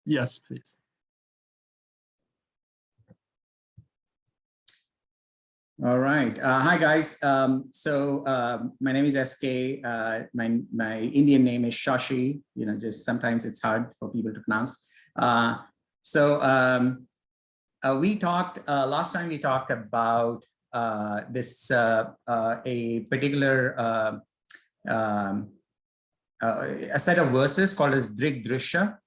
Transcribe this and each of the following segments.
Yes, please. All right. Hi, guys. My name is SK. My Indian name is Shashi. You know, just sometimes it's hard for people to pronounce. We talked last time. We talked about this a particular a set of verses called as Drig Drishya,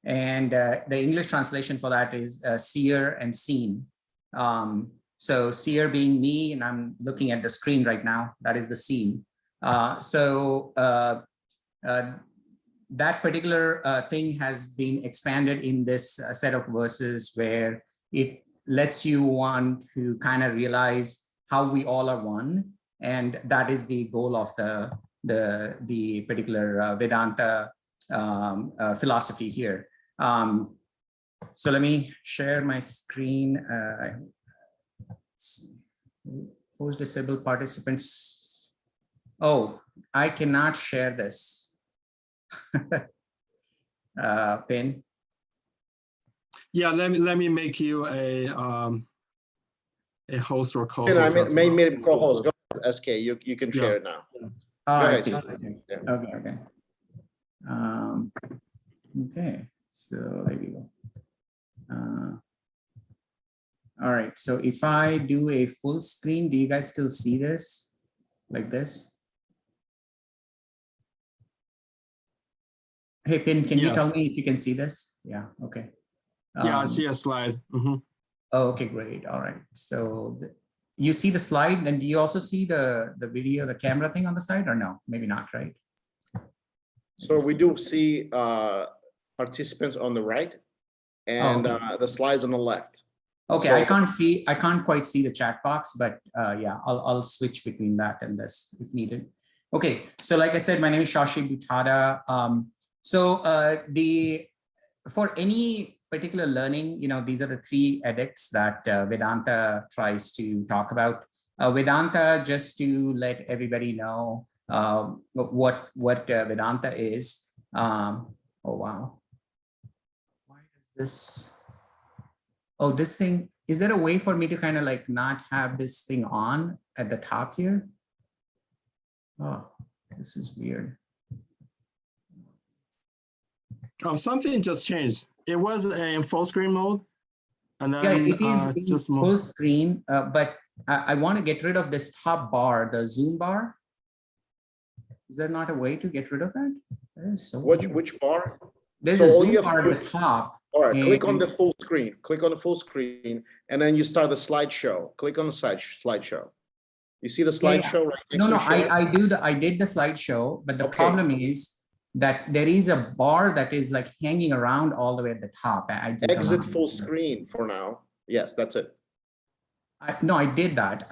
and the English translation for that is Seer and Seen. So seer being me, and I'm looking at the screen right now, that is the scene. That particular thing has been expanded in this set of verses where it lets you want to kind of realize how we all are one. And that is the goal of the particular Vedanta philosophy here. So let me share my screen. Host disabled participants. Oh, I cannot share this. Pin. Yeah, let me make you a host or co-host. I made me co-host. Go ahead, SK. You can share it now. Oh, I see. Okay. Yeah. Okay. Okay. So there you go. All right, so if I do a full screen, do you guys still see this like this? Hey, Pin, can you tell me if you can see this? Yeah, okay. Yeah, I see a slide. Mm-hmm. Oh, okay, great. All right. So you see the slide, and do you also see the video, the camera thing on the side, or no? Maybe not, right? So we do see participants on the right and the slides on the left. Okay, so, I can't quite see the chat box, but yeah, I'll switch between that and this if needed. Okay, so like I said, my name is Shashi Buttada. For any particular learning, you know, these are the three edicts that Vedanta tries to talk about. Vedanta, just to let everybody know what Vedanta is. Oh wow, why is this? Oh, this thing, is there a way for me to kind of like not have this thing on at the top here? Oh, this is weird. Oh, something just changed. It was in full screen mode. And then yeah, it is just full screen, but I want to get rid of this top bar, the zoom bar. Is there not a way to get rid of that? That is so weird. Which bar? There's a zoom bar at the top. All right, click on the full screen. Click on the full screen, and then you start the slideshow. Click on the slideshow. You see the slideshow right next to share? I did the slideshow, but the problem is that there is a bar that is like hanging around all the way at the top. I just exit full screen for now. Yes, that's it. No, I did that,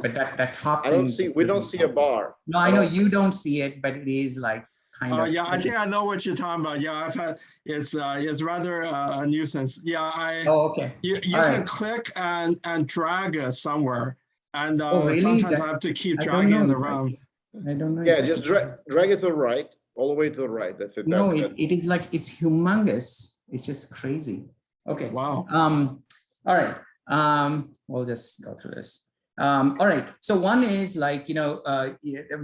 but that top I don't see. We don't see a bar. No, I know you don't see it, but it is like kind of. Yeah, I think I know what you're talking about. Yeah, I've had it's rather a nuisance. Yeah, Oh, okay. You can click and drag it somewhere, and really? sometimes I have to keep dragging it around. I don't know. Yeah, just drag it to the right, all the way to the right. That's it. No, it is like it's humongous. It's just crazy. Okay. Wow. All right. We'll just go through this. All right. So one is like, you know,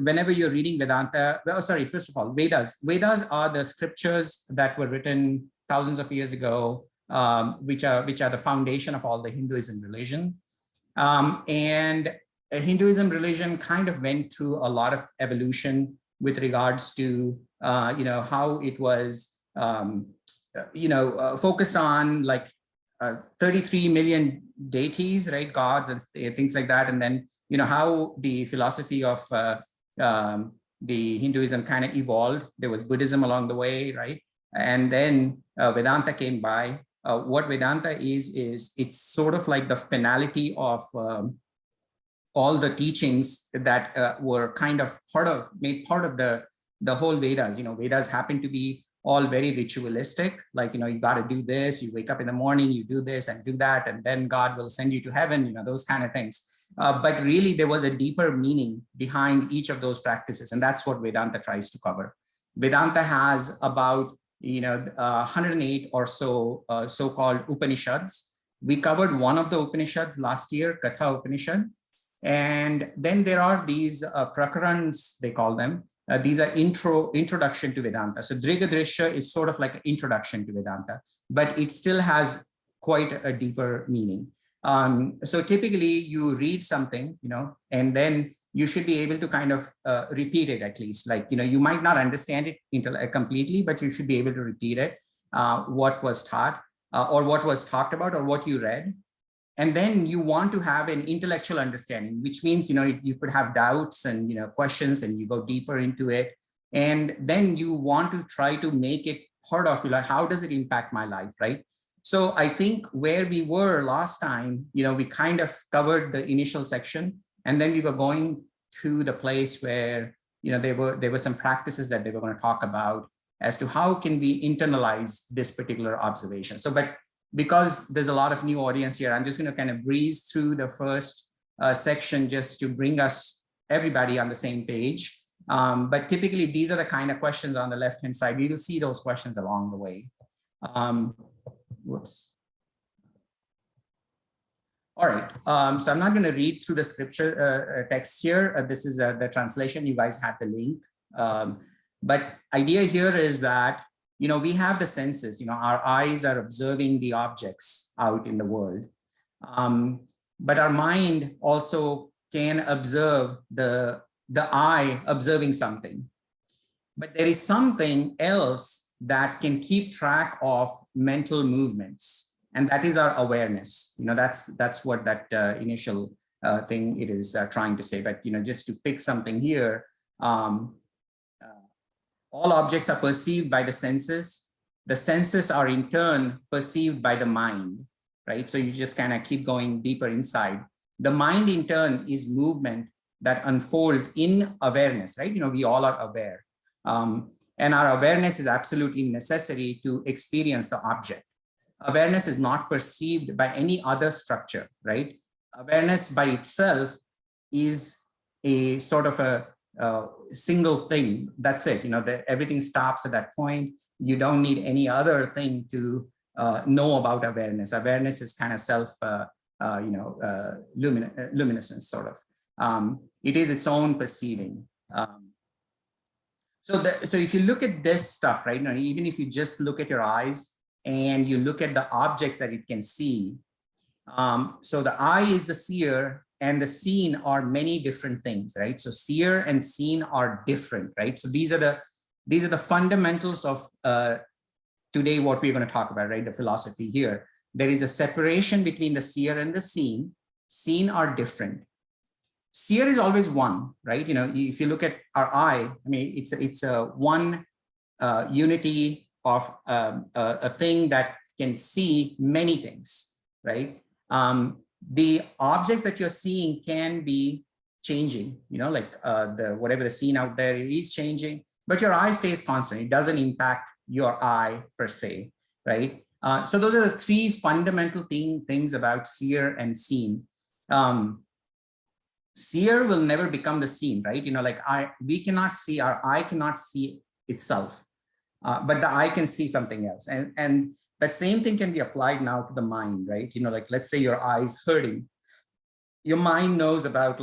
whenever you're reading Vedanta, first of all, Vedas. Vedas are the scriptures that were written thousands of years ago, which are the foundation of all the Hinduism religion. And Hinduism religion kind of went through a lot of evolution with regards to, you know, how it was, focused on like 33 million deities, right? Gods and things like that. And then, you know, how the philosophy of the Hinduism kind of evolved. There was Buddhism along the way, right? And then Vedanta came by. What Vedanta is it's sort of like the finality of all the teachings that were kind of made part of the whole Vedas. You know, Vedas happen to be all very ritualistic, like, you know, you got to do this, you wake up in the morning, you do this and do that, and then God will send you to heaven, you know, those kind of things. But really there was a deeper meaning behind each of those practices. And that's what Vedanta tries to cover. Vedanta has about 108 or so so-called Upanishads. We covered one of the Upanishads last year, Katha Upanishad. And then there are these prakarans, they call them. These are introduction to Vedanta. So Drigadrishya is sort of like an introduction to Vedanta, but it still has quite a deeper meaning. So typically you read something, and then you should be able to kind of repeat it at least. Like, you might not understand it completely, but you should be able to repeat it, what was taught or what was talked about or what you read. And then you want to have an intellectual understanding, which means, you could have doubts and, questions, and you go deeper into it. And then you want to try to make it part of, how does it impact my life, right? So I think where we were last time, we kind of covered the initial section, and then we were going to the place where, there were some practices that they were going to talk about as to how can we internalize this particular observation. So, but because there's a lot of new audience here, I'm just going to kind of breeze through the first section just to bring everybody on the same page. But typically, these are the kind of questions on the left-hand side. We will see those questions along the way. Whoops. All right, so I'm not going to read through the scripture text here. This is the translation. You guys have the link. But idea here is that, we have the senses, our eyes are observing the objects out in the world. But our mind also can observe the eye observing something. But there is something else that can keep track of mental movements. And that is our awareness. That's what that initial thing it is trying to say. But, just to pick something here, all objects are perceived by the senses. The senses are in turn perceived by the mind, right? So you just kind of keep going deeper inside. The mind in turn is movement that unfolds in awareness, right? We all are aware. And our awareness is absolutely necessary to experience the object. Awareness is not perceived by any other structure, right? Awareness by itself is a sort of a single thing. That's it. Everything stops at that point. You don't need any other thing to know about awareness. Awareness is kind of self, luminescence, sort of. It is its own perceiving. So if you look at this stuff, right, even if you just look at your eyes and you look at the objects that it can see, so the eye is the seer, and the seen are many different things, right? So seer and seen are different, right? So these are the fundamentals of today what we're going to talk about, right? The philosophy here. There is a separation between the seer and the seen. Seen are different. Seer is always one, right? If you look at our eye, it's a one unity of a thing that can see many things, right? The objects that you're seeing can be changing, like whatever the scene out there is changing, but your eye stays constant. It doesn't impact your eye per se, right? So those are the three fundamental things about seer and seen. Seer will never become the seen, right? We cannot see, our eye cannot see itself, but the eye can see something else. And that same thing can be applied now to the mind, right? Let's say your eye is hurting. Your mind knows about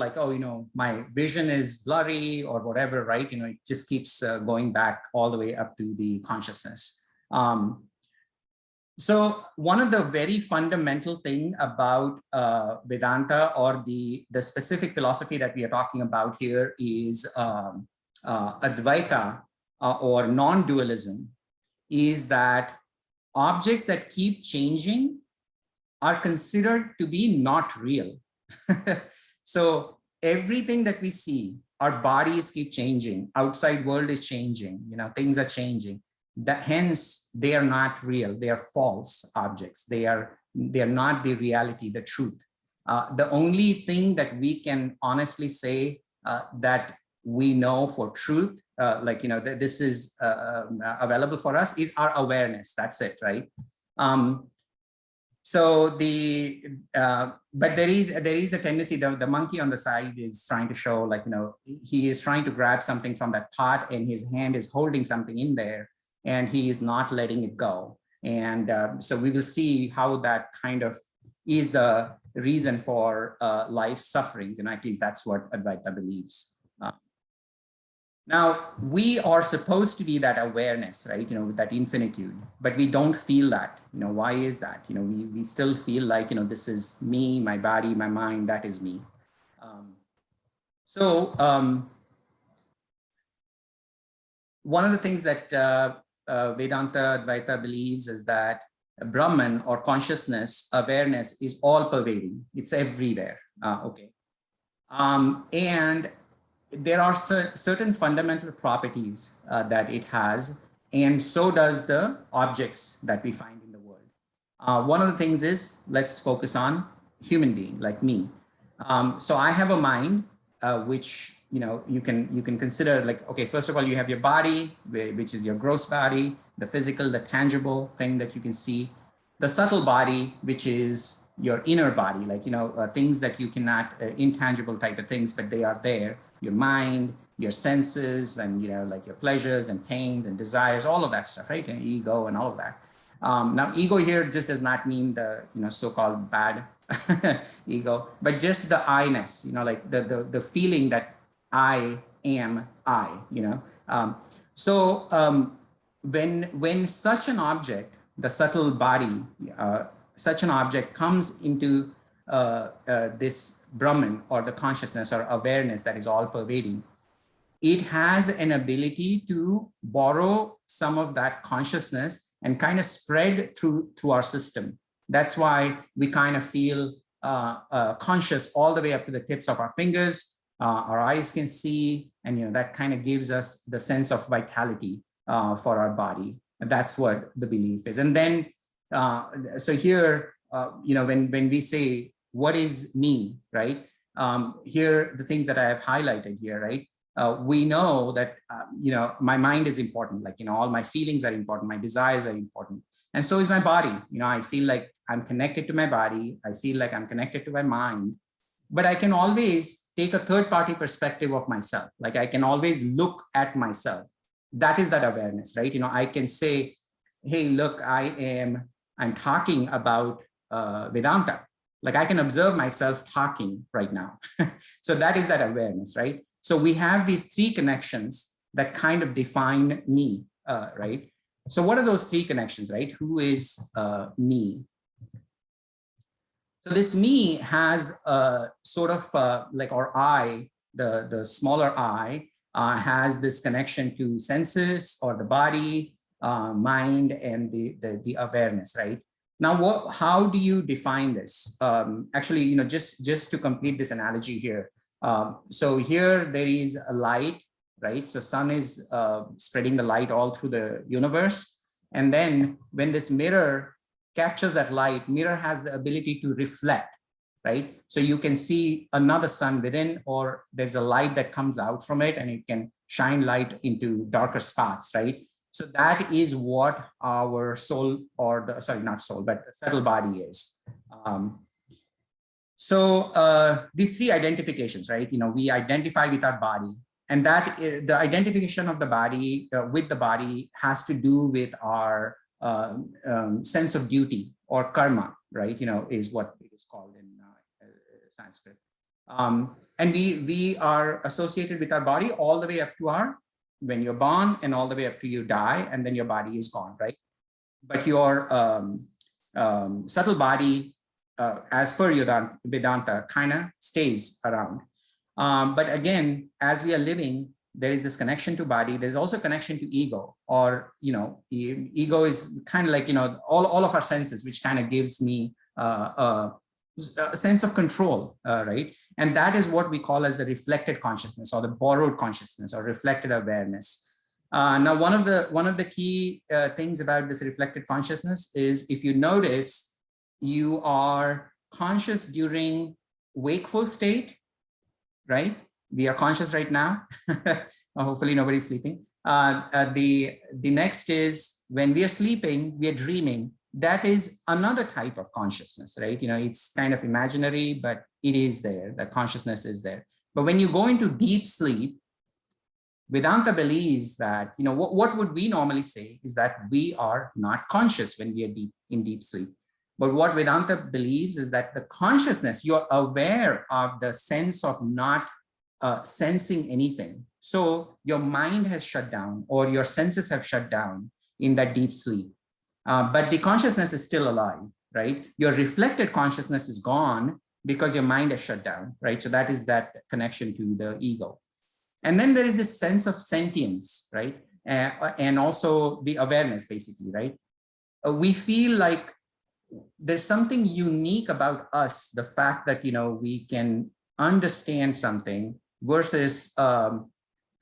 my vision is blurry or whatever, right? It just keeps going back all the way up to the consciousness. So one of the very fundamental thing about Vedanta, or the specific philosophy that we are talking about here, is Advaita, or non-dualism, is that objects that keep changing are considered to be not real. So everything that we see, our bodies keep changing, outside world is changing, things are changing. Hence, they are not real. They are false objects. They are not the reality, the truth. The only thing that we can honestly say that we know for truth, this is available for us, is our awareness. That's it, right? So but there is a tendency, the monkey on the side is trying to show, he is trying to grab something from that pot, and his hand is holding something in there. and he is not letting it go. And so we will see how that kind of is the reason for life sufferings. And at least that's what Advaita believes. Now, we are supposed to be that awareness, right? That infinitude, but we don't feel that. Why is that? We still feel like, this is me, my body, my mind, that is me. One of the things that Vedanta Advaita believes is that Brahman, or consciousness, awareness, is all pervading. It's everywhere. Okay. And there are certain fundamental properties that it has, and so does the objects that we find in the world. One of the things is, let's focus on human being like me. So I have a mind, which you can consider like, okay, first of all, you have your body, which is your gross body, the physical, the tangible thing that you can see, the subtle body, which is your inner body, like things that you cannot, intangible type of things, but they are there. Your mind, your senses, and like your pleasures and pains and desires, all of that stuff, right? And ego and all of that. Now, ego here just does not mean the so-called bad ego, but just the I-ness, like the feeling that I am I. When such an object, the subtle body, such an object comes into this Brahman, or the consciousness or awareness that is all pervading, it has an ability to borrow some of that consciousness and kind of spread through our system. That's why we kind of feel conscious all the way up to the tips of our fingers. Our eyes can see, and that kind of gives us the sense of vitality for our body. And that's what the belief is. And then, so here, when we say, what is me, right? Here, the things that I have highlighted here, right? We know that, my mind is important, like, all my feelings are important, my desires are important. And so is my body. I feel like I'm connected to my body. I feel like I'm connected to my mind, but I can always take a third-party perspective of myself. Like, I can always look at myself. That is that awareness, right? I can say, hey, look, I'm talking about Vedanta. Like, I can observe myself talking right now. So that is that awareness, right? So we have these three connections that kind of define me, right? So what are those three connections, right? Who is me? So this me has sort of like our I, the smaller I, has this connection to senses or the body, mind, and the awareness, right? Now, how do you define this? Actually, just to complete this analogy here. So here there is a light, right? So sun is spreading the light all through the universe. And then when this mirror captures that light, mirror has the ability to reflect, right? So you can see another sun within, or there's a light that comes out from it and it can shine light into darker spots, right? So that is what our soul, or the, sorry, not soul, but the subtle body is. These three identifications, right? We identify with our body, and that the identification of the body with the body has to do with our sense of duty, or karma, right? Is what it is called in Sanskrit. And we are associated with our body all the way up to when you're born, and all the way up to you die, and then your body is gone, right? But your subtle body, as per Vedanta, kind of stays around. But again, as we are living, there is this connection to body. There's also connection to ego, or, ego is kind of like, all of our senses, which kind of gives me a sense of control, right? And that is what we call as the reflected consciousness, or the borrowed consciousness, or reflected awareness. Now, one of the key things about this reflected consciousness is, if you notice, you are conscious during wakeful state, right? We are conscious right now. Hopefully nobody's sleeping. The next is, when we are sleeping, we are dreaming. That is another type of consciousness, right? It's kind of imaginary, but it is there. The consciousness is there. But when you go into deep sleep, Vedanta believes that, what would we normally say is that we are not conscious when we are in deep sleep. But what Vedanta believes is that the consciousness, you're aware of the sense of not sensing anything. So your mind has shut down, or your senses have shut down in that deep sleep. But the consciousness is still alive, right? Your reflected consciousness is gone because your mind has shut down, right? So that is that connection to the ego. And then there is this sense of sentience, right? And also the awareness, basically, right? We feel like there's something unique about us, the fact that, we can understand something versus,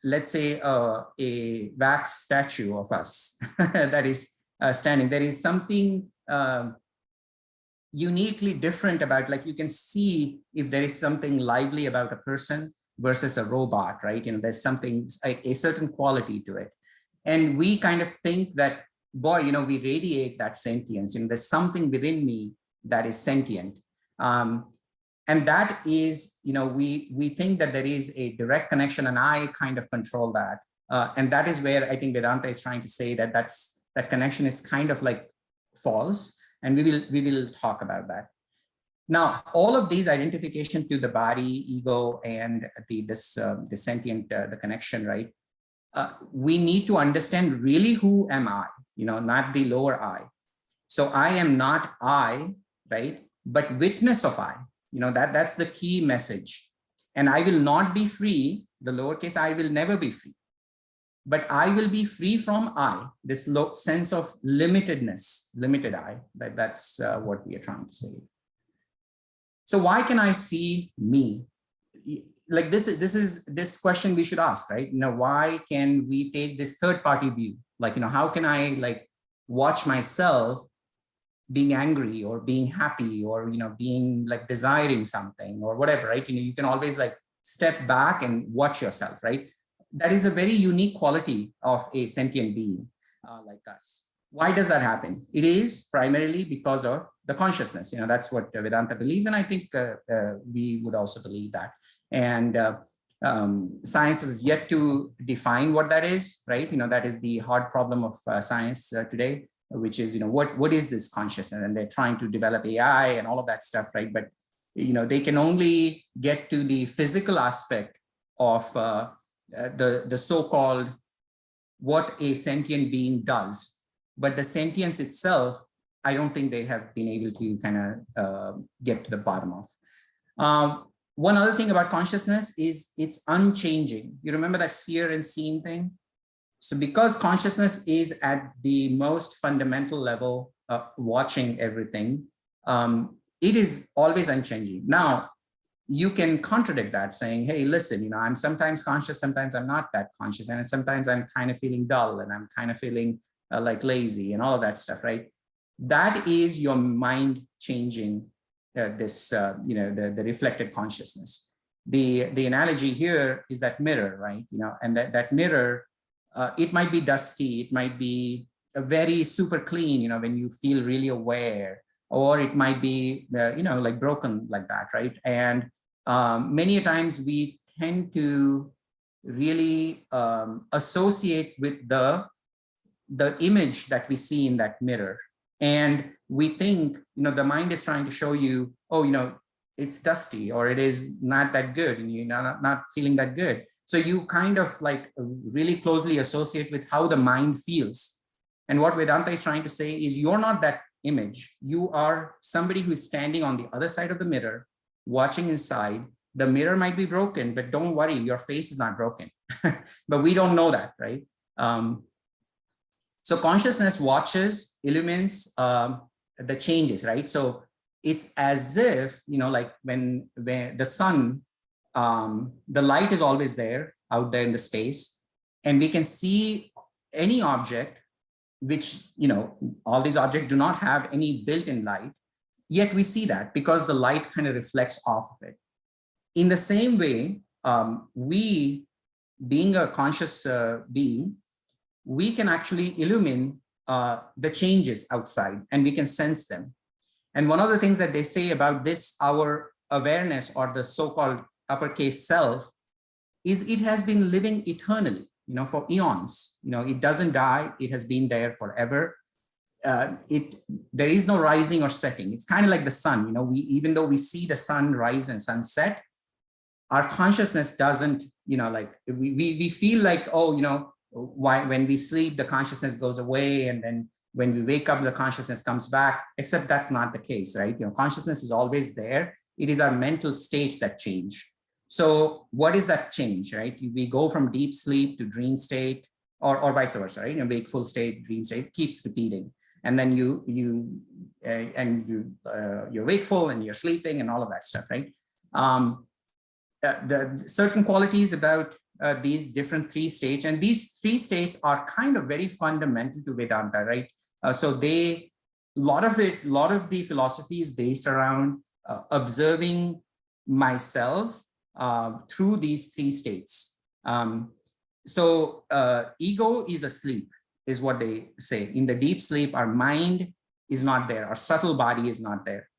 let's say, a wax statue of us that is standing. There is something uniquely different about, like, you can see if there is something lively about a person versus a robot, right? There's something, a certain quality to it. And we kind of think that, boy, we radiate that sentience. There's something within me that is sentient. And that is, we think that there is a direct connection, and I kind of control that. And that is where I think Vedanta is trying to say that that connection is kind of like false. And we will talk about that. Now, all of these identification to the body, ego, and the sentient, the connection, right? We need to understand really who am I, not the lower I. So I am not I, right? But witness of I, that's the key message. And I will not be free, the lowercase I will never be free. But I will be free from I, this sense of limitedness, limited I, that's what we are trying to say. So why can I see me? Like this question we should ask, right? Why can we take this third party view? Like, how can I watch myself being angry or being happy or, being desiring something or whatever, right? You can always step back and watch yourself, right? That is a very unique quality of a sentient being like us. Why does that happen? It is primarily because of the consciousness. That's what Vedanta believes. And I think we would also believe that. And science is yet to define what that is, right? That is the hard problem of science today, which is, what is this consciousness? And they're trying to develop AI and all of that stuff, right? But, they can only get to the physical aspect of the so-called what a sentient being does. But the sentience itself, I don't think they have been able to kind of get to the bottom of. One other thing about consciousness is it's unchanging. You remember that seer and seen thing? So because consciousness is at the most fundamental level of watching everything, it is always unchanging. Now, you can contradict that saying, hey, listen, I'm sometimes conscious, sometimes I'm not that conscious. And sometimes I'm kind of feeling dull and I'm kind of feeling lazy and all of that stuff, right? That is your mind changing the reflected consciousness. The analogy here is that mirror, right? And that mirror, it might be dusty, it might be very super clean, when you feel really aware, or it might be, broken like that, right? And many times we tend to really associate with the image that we see in that mirror. And we think, the mind is trying to show you, oh, it's dusty, or it is not that good, and you're not feeling that good. So you kind of really closely associate with how the mind feels. And what Vedanta is trying to say is you're not that image. You are somebody who is standing on the other side of the mirror, watching inside. The mirror might be broken, but don't worry, your face is not broken. But we don't know that, right? So consciousness watches, illumines the changes, right? So it's as if, when the sun, the light is always there out there in the space, and we can see any object, which, all these objects do not have any built-in light, yet we see that because the light kind of reflects off of it. In the same way, we, being a conscious being, we can actually illumine the changes outside, and we can sense them. And one of the things that they say about this, our awareness, or the so-called uppercase self, is it has been living eternally. for eons. It doesn't die. It has been there forever. There is no rising or setting. It's kind of like the sun. Even though we see the sun rise and sunset, our consciousness doesn't, we feel like, when we sleep, the consciousness goes away, and then when we wake up, the consciousness comes back, except that's not the case, right? Consciousness is always there. It is our mental states that change. So what is that change, right? We go from deep sleep to dream state, or vice versa, right? Wakeful state, dream state, keeps repeating. And then you're wakeful and you're sleeping and all of that stuff, right? The certain qualities about these different three states, and these three states are kind of very fundamental to Vedanta, right? So a lot of the philosophy is based around observing myself through these three states. So ego is asleep, is what they say. In the deep sleep, our mind is not there, our subtle body is not there.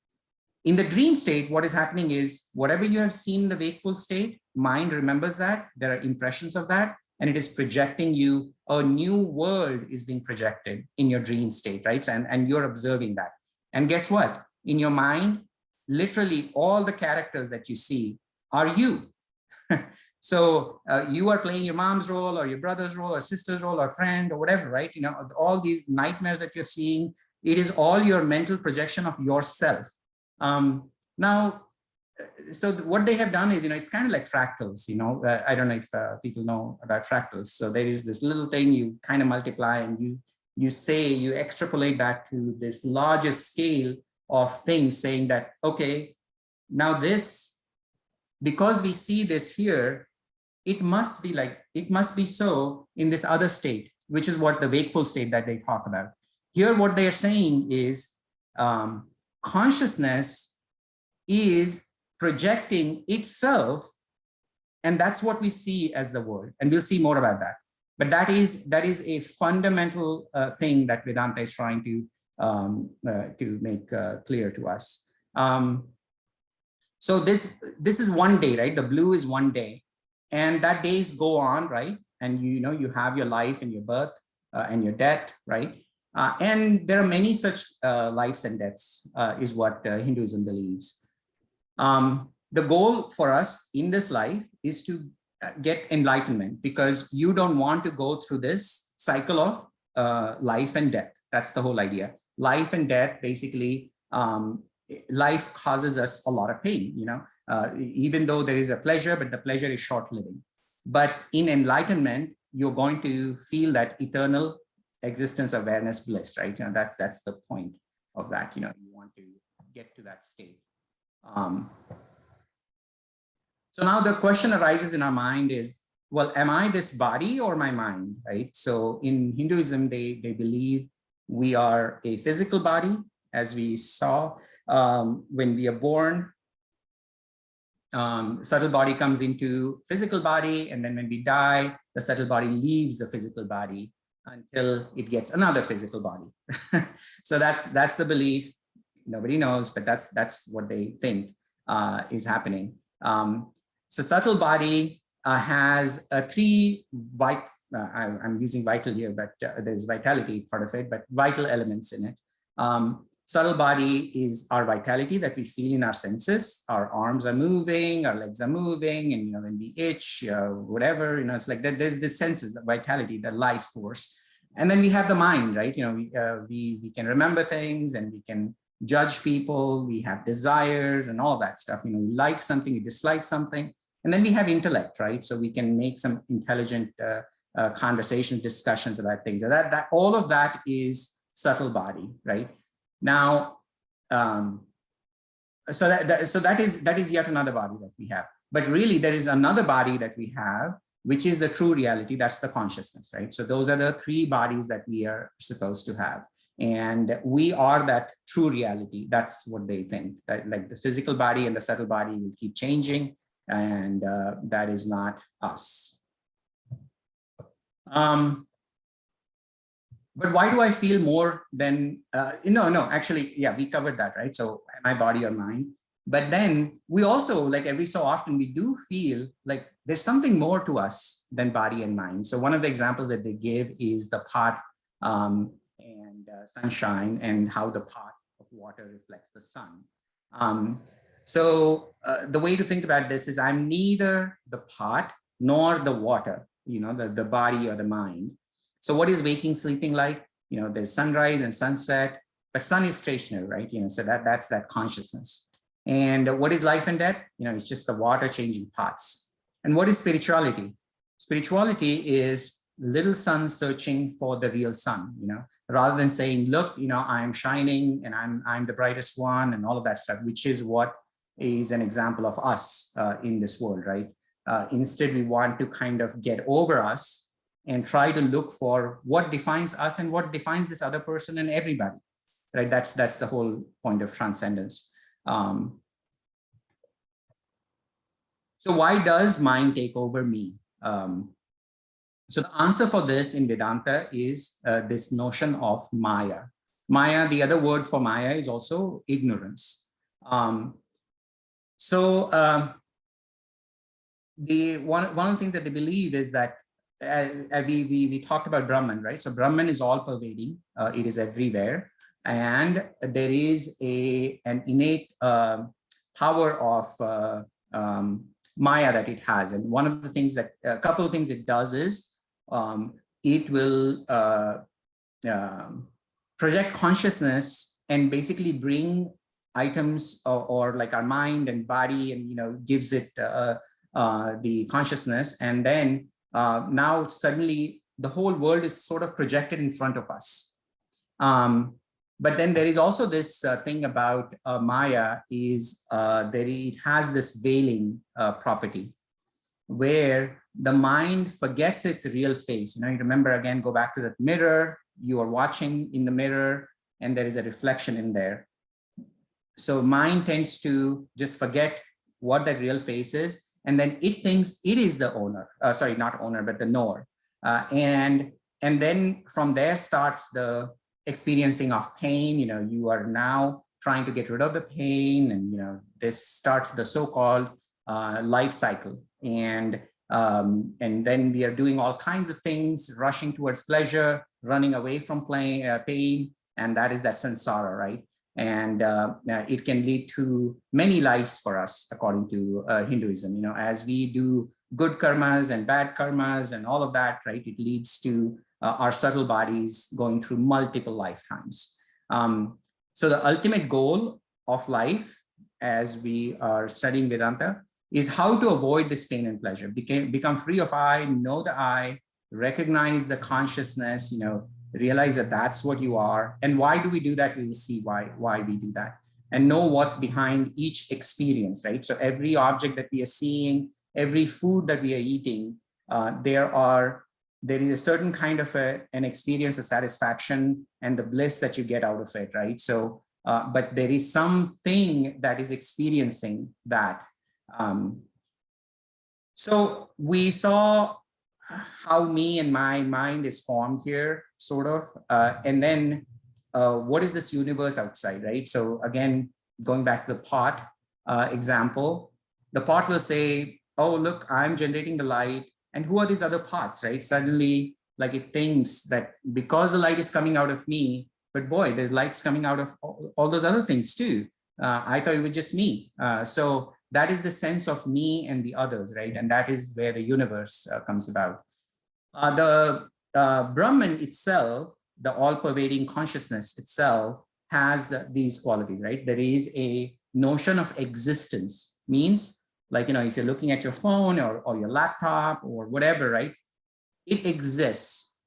In the dream state, what is happening is whatever you have seen in the wakeful state, mind remembers that, there are impressions of that, and it is projecting you, a new world is being projected in your dream state, right? And you're observing that. And guess what? In your mind, literally all the characters that you see are you. So you are playing your mom's role or your brother's role or sister's role or friend or whatever, right? All these nightmares that you're seeing, it is all your mental projection of yourself. Now, so what they have done is, it's kind of like fractals, I don't know if people know about fractals. So there is this little thing you kind of multiply, and you extrapolate that to this larger scale of things, saying that, okay, now this, because we see this here, it must be so in this other state, which is what the wakeful state that they talk about. Here, what they're saying is consciousness is projecting itself, and that's what we see as the world, and we'll see more about that. But that is a fundamental thing that Vedanta is trying to make clear to us. So this is one day, right? The blue is one day, and that days go on, right? And you have your life and your birth and your death, right? And there are many such lives and deaths, is what Hinduism believes. The goal for us in this life is to get enlightenment, because you don't want to go through this cycle of life and death. That's the whole idea. Life and death, basically, life causes us a lot of pain, even though there is a pleasure, but the pleasure is short-living. But in enlightenment, you're going to feel that eternal existence, awareness, bliss, right? That's the point of that. You want to get to that state. So now the question arises in our mind is, well, am I this body or my mind, right? So in Hinduism, they believe we are a physical body, as we saw when we are born. Subtle body comes into physical body, and then when we die, the subtle body leaves the physical body until it gets another physical body. So that's the belief. Nobody knows, but that's what they think is happening. So subtle body has three I'm using vital here, but there's vitality part of it, but vital elements in it. Subtle body is our vitality that we feel in our senses. Our arms are moving, our legs are moving, and when we itch, whatever, it's like that. There's the senses, the vitality, the life force. And then we have the mind, right? We can remember things, and we can judge people. We have desires and all that stuff. We like something, we dislike something. And then we have intellect, right? So we can make some intelligent conversation, discussions about things. And that all of that is subtle body, right? Now, so that is yet another body that we have. But really, there is another body that we have, which is the true reality. That's the consciousness, right? So those are the three bodies that we are supposed to have. And we are that true reality. That's what they think, that like the physical body and the subtle body will keep changing, and that is not us. But why do I feel more than, no, actually, yeah, we covered that, right? So my body or mind. But then we also, like every so often, we do feel like there's something more to us than body and mind. So one of the examples that they give is the pot and sunshine, and how the pot of water reflects the sun. So the way to think about this is, I'm neither the pot nor the water, the body or the mind. So what is waking, sleeping like? There's sunrise and sunset, but sun is stationary, right? So that's that consciousness. And what is life and death? It's just the water changing parts. And what is spirituality? Spirituality is little sun searching for the real sun, rather than saying, look, I'm shining and I'm the brightest one and all of that stuff, which is what is an example of us in this world, right? Instead, we want to kind of get over us and try to look for what defines us and what defines this other person and everybody, right? That's the whole point of transcendence. So why does mind take over me? So the answer for this in Vedanta is this notion of Maya. Maya, the other word for Maya is also ignorance. One of the things that they believe is that we talked about Brahman, right? So Brahman is all pervading. It is everywhere. And there is an innate power of Maya that it has. And one of the things that, a couple of things it does is, it will project consciousness and basically bring items or like our mind and body, and gives it the consciousness. And then now suddenly the whole world is sort of projected in front of us. But then there is also this thing about Maya is that it has this veiling property, where the mind forgets its real face. You remember, again, go back to that mirror, you are watching in the mirror and there is a reflection in there. So mind tends to just forget what that real face is. And then it thinks it is the owner, sorry, not owner, but the knower. And then from there starts the experiencing of pain. You are now trying to get rid of the pain, and this starts the so-called life cycle. And then we are doing all kinds of things, rushing towards pleasure, running away from pain, and that is that samsara, right? And it can lead to many lives for us, according to Hinduism. As we do good karmas and bad karmas and all of that, right? It leads to our subtle bodies going through multiple lifetimes. So the ultimate goal of life, as we are studying Vedanta, is how to avoid this pain and pleasure, become free of I, know the I, recognize the consciousness, realize that that's what you are. And why do we do that? We will see why we do that, and know what's behind each experience, right? So every object that we are seeing, every food that we are eating, there is a certain kind of an experience of satisfaction and the bliss that you get out of it, right? So, but there is something that is experiencing that. So we saw how me and my mind is formed here, sort of, and then what is this universe outside, right? So again, going back to the pot example, the pot will say, oh, look, I'm generating the light. And who are these other pots, right? Suddenly, like it thinks that because the light is coming out of me, but boy, there's lights coming out of all those other things too. I thought it was just me. So that is the sense of me and the others, right? And that is where the universe comes about. The Brahman itself, the all-pervading consciousness itself, has these qualities, right? There is a notion of existence, means like, if you're looking at your phone or your laptop or whatever, right? It exists.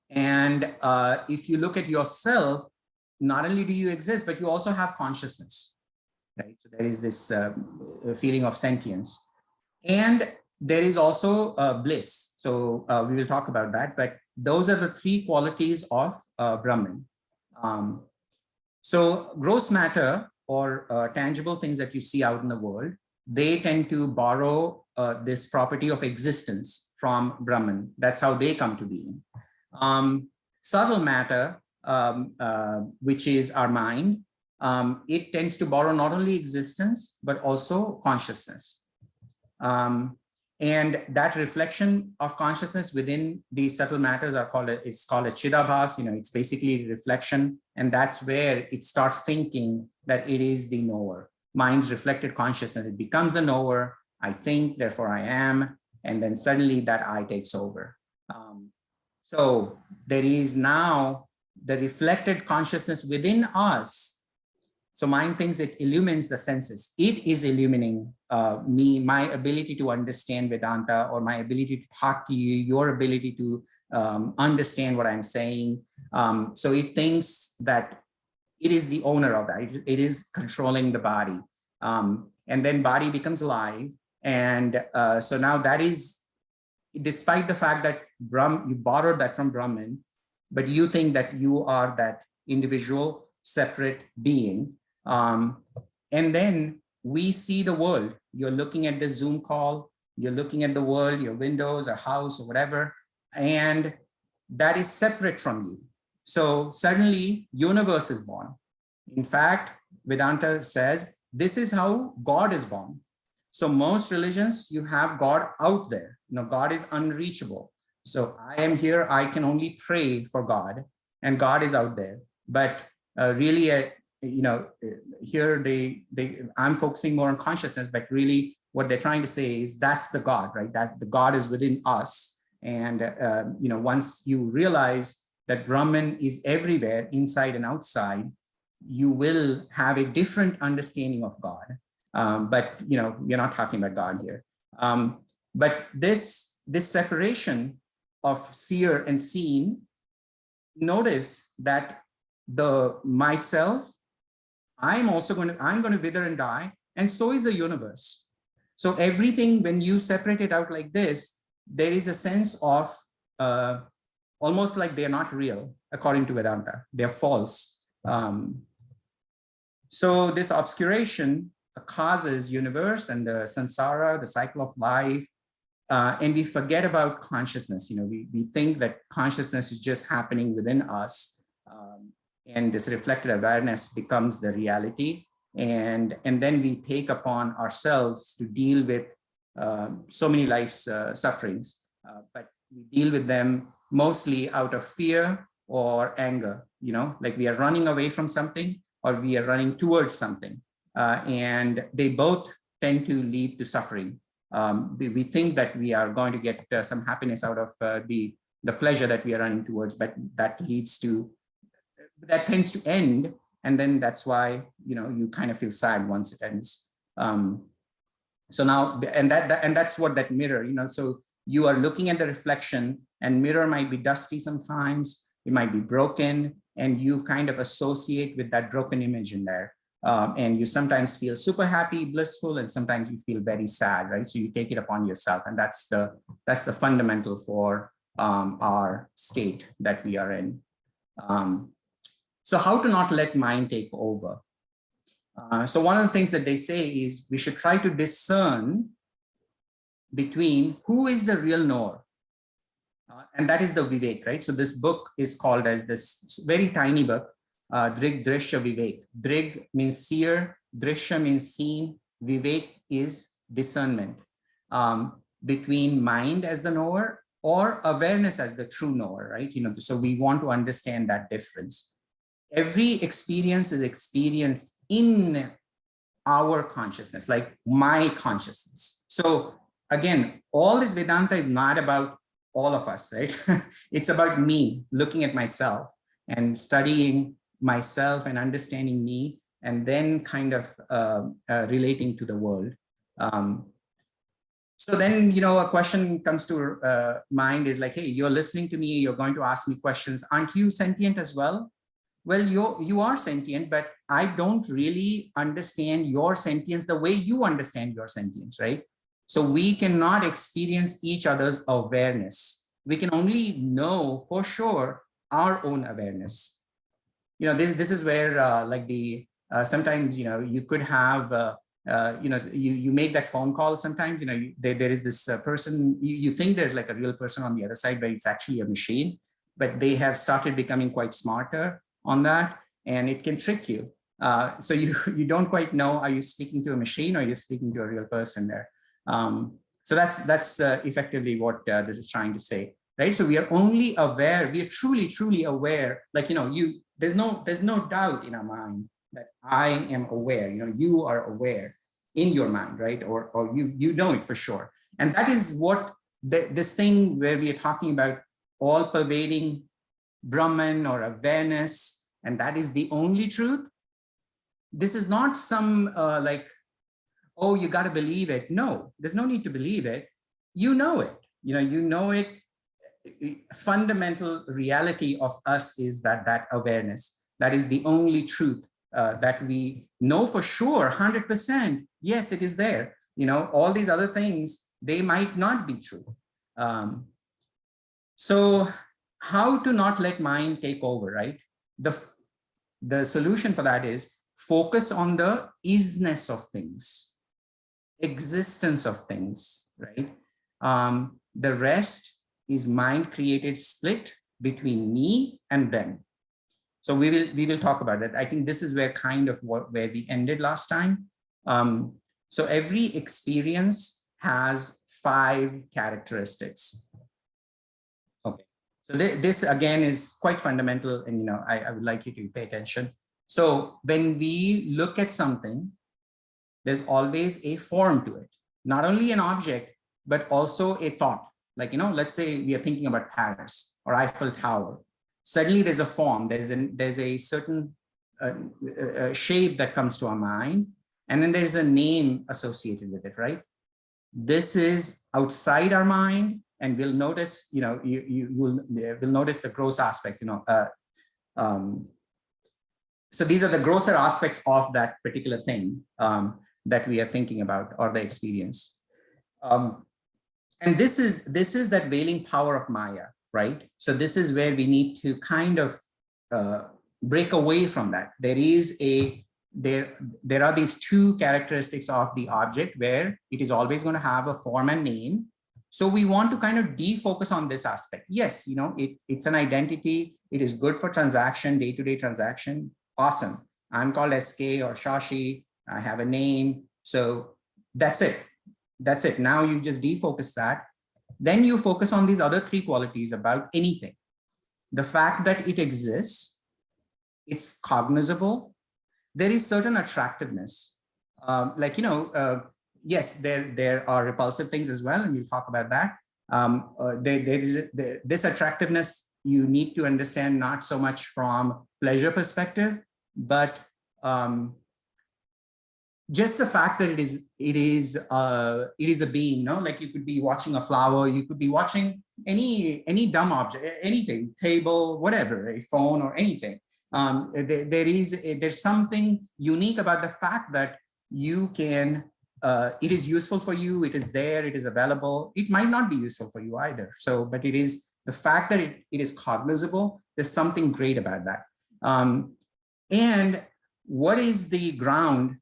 And if you look at yourself, not only do you exist, but you also have consciousness, right? So there is this feeling of sentience. And there is also bliss. So we will talk about that, but those are the three qualities of Brahman. So gross matter, or tangible things that you see out in the world, they tend to borrow this property of existence from Brahman. That's how they come to being. Subtle matter, which is our mind, it tends to borrow not only existence, but also consciousness. And that reflection of consciousness within these subtle matters it's called a chidabhas, it's basically reflection. And that's where it starts thinking that it is the knower. Mind's reflected consciousness, it becomes the knower. I think, therefore I am. And then suddenly that I takes over. So there is now the reflected consciousness within us. So mind thinks it illumines the senses. It is illuminating me, my ability to understand Vedanta, or my ability to talk to you, your ability to understand what I'm saying. So it thinks that it is the owner of that. It is controlling the body. And then body becomes alive. And so now that is, despite the fact that you borrowed that from Brahman, but you think that you are that individual, separate being. And then we see the world. You're looking at the Zoom call, you're looking at the world, your windows, or house, or whatever, and that is separate from you. So suddenly, universe is born. In fact, Vedanta says, this is how God is born. So most religions, you have God out there. God is unreachable. So I am here, I can only pray for God, and God is out there. But really, here I'm focusing more on consciousness, but really what they're trying to say is that's the God, right? That the God is within us. And, once you realize that Brahman is everywhere, inside and outside, you will have a different understanding of God. But, we're not talking about God here. But this separation of seer and seen, notice that the myself, I'm going to wither and die, and so is the universe. So everything, when you separate it out like this, there is a sense of almost like they're not real, according to Vedanta. They're false. So this obscuration causes universe and the samsara, the cycle of life, and we forget about consciousness. We think that consciousness is just happening within us, and this reflected awareness becomes the reality. And then we take upon ourselves to deal with so many life's sufferings, but we deal with them mostly out of fear or anger, like we are running away from something or we are running towards something. And they both tend to lead to suffering. We think that we are going to get some happiness out of the pleasure that we are running towards, but that tends to end. And then that's why, you kind of feel sad once it ends. So now, and that's what that mirror, so you are looking at the reflection, and mirror might be dusty sometimes, it might be broken, and you kind of associate with that broken image in there. And you sometimes feel super happy, blissful, and sometimes you feel very sad, right? So you take it upon yourself, and that's the fundamental for our state that we are in. So how to not let mind take over? So one of the things that they say is we should try to discern between who is the real knower. And that is the Vivek, right? So this book is called as this very tiny book, Drig Drishya Vivek. Drig means seer, Drishya means seen, Vivek is discernment between mind as the knower or awareness as the true knower, right? So we want to understand that difference. Every experience is experienced in our consciousness, like my consciousness. So again, all this Vedanta is not about all of us, right? It's about me looking at myself and studying myself and understanding me, and then kind of relating to the world. So then, a question comes to mind is like, hey, you're listening to me, you're going to ask me questions. Aren't you sentient as well? Well, you are sentient, but I don't really understand your sentience the way you understand your sentience, right? So we cannot experience each other's awareness. We can only know for sure our own awareness. This is where sometimes, you could have, you make that phone call sometimes, there is this person, you think there's like a real person on the other side, but it's actually a machine, but they have started becoming quite smarter on that, and it can trick you. So you don't quite know, are you speaking to a machine or are you speaking to a real person there? So that's effectively what this is trying to say, right? So we are only aware, we are truly aware, like, there's no doubt in our mind that I am aware, you are aware in your mind, right? Or you know it for sure. And that is what this thing where we are talking about all pervading Brahman or awareness, and that is the only truth. This is not some like, oh, you got to believe it. No, there's no need to believe it. You know it. You know it. Fundamental reality of us is that awareness. That is the only truth that we know for sure, 100%. Yes, it is there. All these other things, they might not be true. So how to not let mind take over, right? The solution for that is focus on the isness of things, existence of things, right? The rest is mind created split between me and them. So we will talk about that. I think this is where kind of where we ended last time. So every experience has 5 characteristics. Okay. So this again is quite fundamental, and I would like you to pay attention. So when we look at something, there's always a form to it, not only an object, but also a thought. Like, let's say we are thinking about Paris or Eiffel Tower. Suddenly there's a form, there's a certain shape that comes to our mind, and then there's a name associated with it, right? This is outside our mind, and we'll notice, we'll notice the gross aspect, so these are the grosser aspects of that particular thing that we are thinking about, or the experience. And this is that veiling power of Maya, right? So this is where we need to kind of break away from that. There are these 2 characteristics of the object where it is always going to have a form and name. So we want to kind of defocus on this aspect. Yes, it's an identity. It is good for transaction, day-to-day transaction. Awesome. I'm called SK or Shashi. I have a name. So that's it. That's it. Now you just defocus that. Then you focus on these other 3 qualities about anything. The fact that it exists, it's cognizable. There is certain attractiveness. Like, yes, there are repulsive things as well, and we'll talk about that. This attractiveness, you need to understand not so much from pleasure perspective, but just the fact that it is a being, like you could be watching a flower, you could be watching any dumb object, anything, table, whatever, a phone or anything. There's something unique about the fact that you can, it is useful for you, it is there, it is available. It might not be useful for you either. So, but it is the fact that it is cognizable. There's something great about that. And what is the ground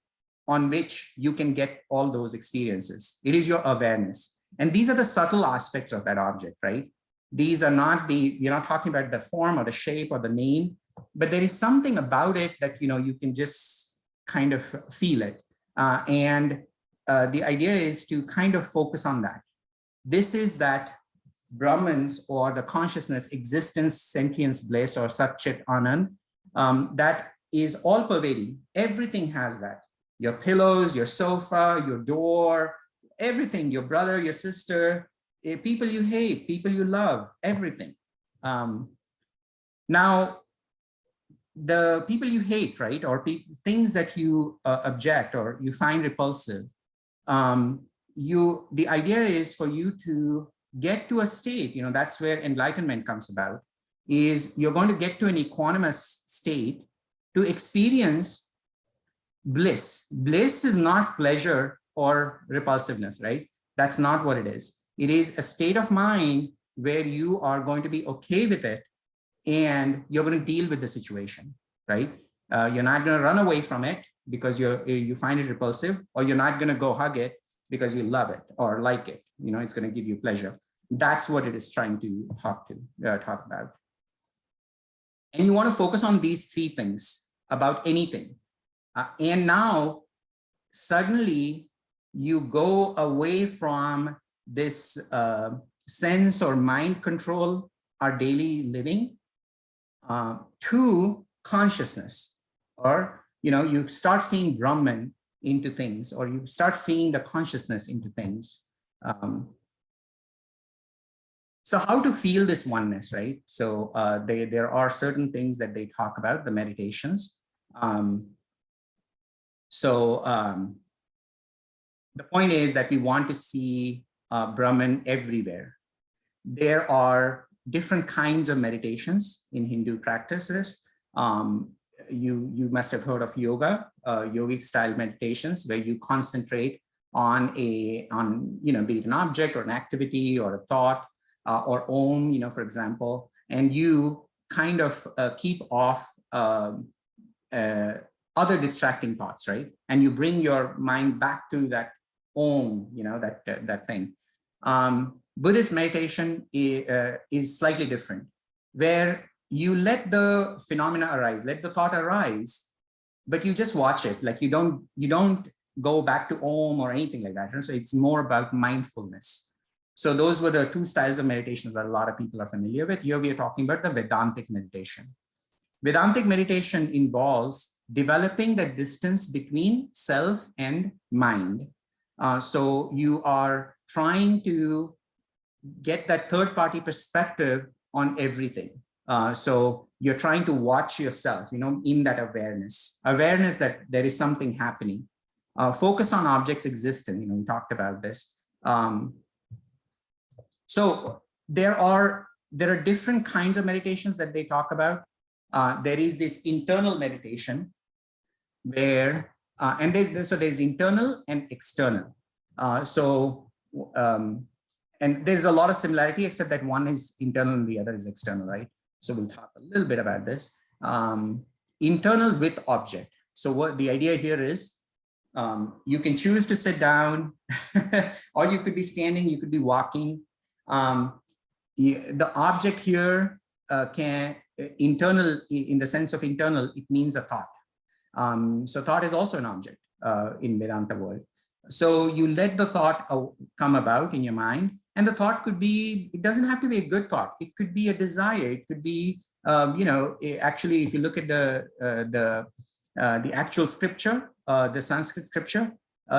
on which you can get all those experiences? It is your awareness. And these are the subtle aspects of that object, right? These are not we're not talking about the form or the shape or the name, but there is something about it that, you can just kind of feel it. And the idea is to kind of focus on that. This is that Brahmans, or the consciousness, existence, sentience, bliss, or Satchit Anand, that is all pervading. Everything has that. Your pillows, your sofa, your door, everything, your brother, your sister, people you hate, people you love, everything. Now, the people you hate, right, or things that you object or you find repulsive, the idea is for you to get to a state, that's where enlightenment comes about, is you're going to get to an equanimous state to experience bliss. Bliss is not pleasure or repulsiveness, right? That's not what it is. It is a state of mind where you are going to be okay with it, and you're going to deal with the situation, right? You're not going to run away from it because you find it repulsive, or you're not going to go hug it because you love it or like it. It's going to give you pleasure. That's what it is trying to talk about. And you want to focus on these 3 things about anything. And now suddenly you go away from this sense or mind control our daily living to consciousness, or you start seeing Brahman into things, or you start seeing the consciousness into things. So how to feel this oneness, right? So there are certain things that they talk about, the meditations. The point is that we want to see Brahman everywhere. There are different kinds of meditations in Hindu practices. You must have heard of yoga, yogic style meditations, where you concentrate on be it an object or an activity or a thought, or Om, for example, and you kind of keep off other distracting thoughts, right? And you bring your mind back to that Om, that thing. Buddhist meditation is slightly different, where you let the phenomena arise, let the thought arise, but you just watch it. Like you don't go back to Om or anything like that. So it's more about mindfulness. So those were the two styles of meditations that a lot of people are familiar with. Here we are talking about the Vedantic meditation. Vedantic meditation involves developing the distance between self and mind. So you are trying to get that third-party perspective on everything. So you're trying to watch yourself, in that awareness that there is something happening. Focus on objects existent, we talked about this. So there are different kinds of meditations that they talk about. There is this internal meditation where, so there's internal and external. And there's a lot of similarity, except that one is internal and the other is external, right? So we'll talk a little bit about this. Internal with object. So what the idea here is, you can choose to sit down, or you could be standing, you could be walking. The object here internal, in the sense of internal, it means a thought. So thought is also an object in Vedanta world. So you let the thought come about in your mind, and the thought could be, it doesn't have to be a good thought. It could be a desire. It could be, actually, if you look at the actual scripture, the Sanskrit scripture,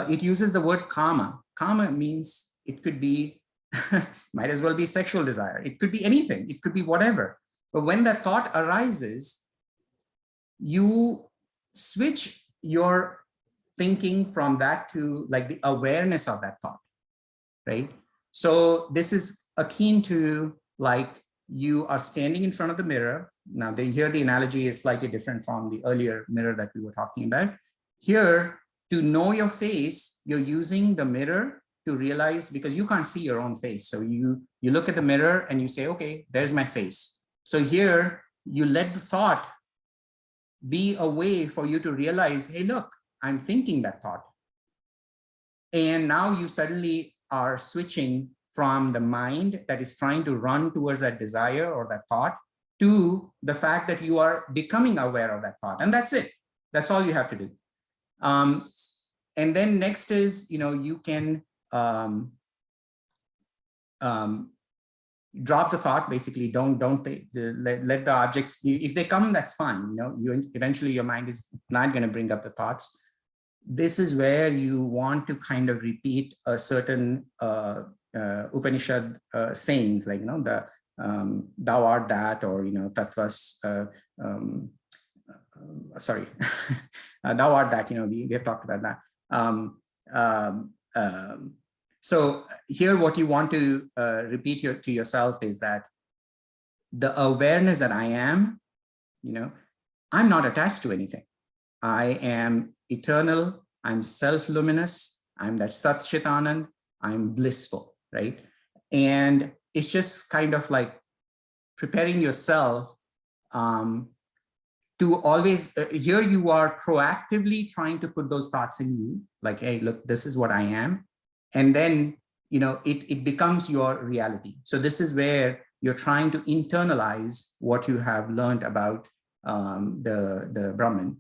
it uses the word kama. Kama means it could be, might as well be sexual desire. It could be anything. It could be whatever. But when that thought arises, you switch your thinking from that to like the awareness of that thought, right? So this is akin to like you are standing in front of the mirror. Now here the analogy is slightly different from the earlier mirror that we were talking about. Here, to know your face, you're using the mirror to realize, because you can't see your own face. So you look at the mirror and you say, okay, there's my face. So here you let the thought be a way for you to realize, hey, look, I'm thinking that thought. And now you suddenly are switching from the mind that is trying to run towards that desire or that thought to the fact that you are becoming aware of that thought. And that's it. That's all you have to do. And then next is, you can drop the thought. Basically, don't let the objects, if they come, that's fine. Eventually your mind is not going to bring up the thoughts. This is where you want to kind of repeat a certain Upanishad sayings, like the thou art that, or tattvas, sorry, thou art that. We have talked about that. So here what you want to repeat to yourself is that the awareness that I am, I'm not attached to anything. I am eternal, I'm self-luminous, I'm that Sat Chit Anand, I'm blissful, right? And it's just kind of like preparing yourself to always, here you are proactively trying to put those thoughts in you, like, hey, look, this is what I am. And then, it becomes your reality. So this is where you're trying to internalize what you have learned about the Brahman.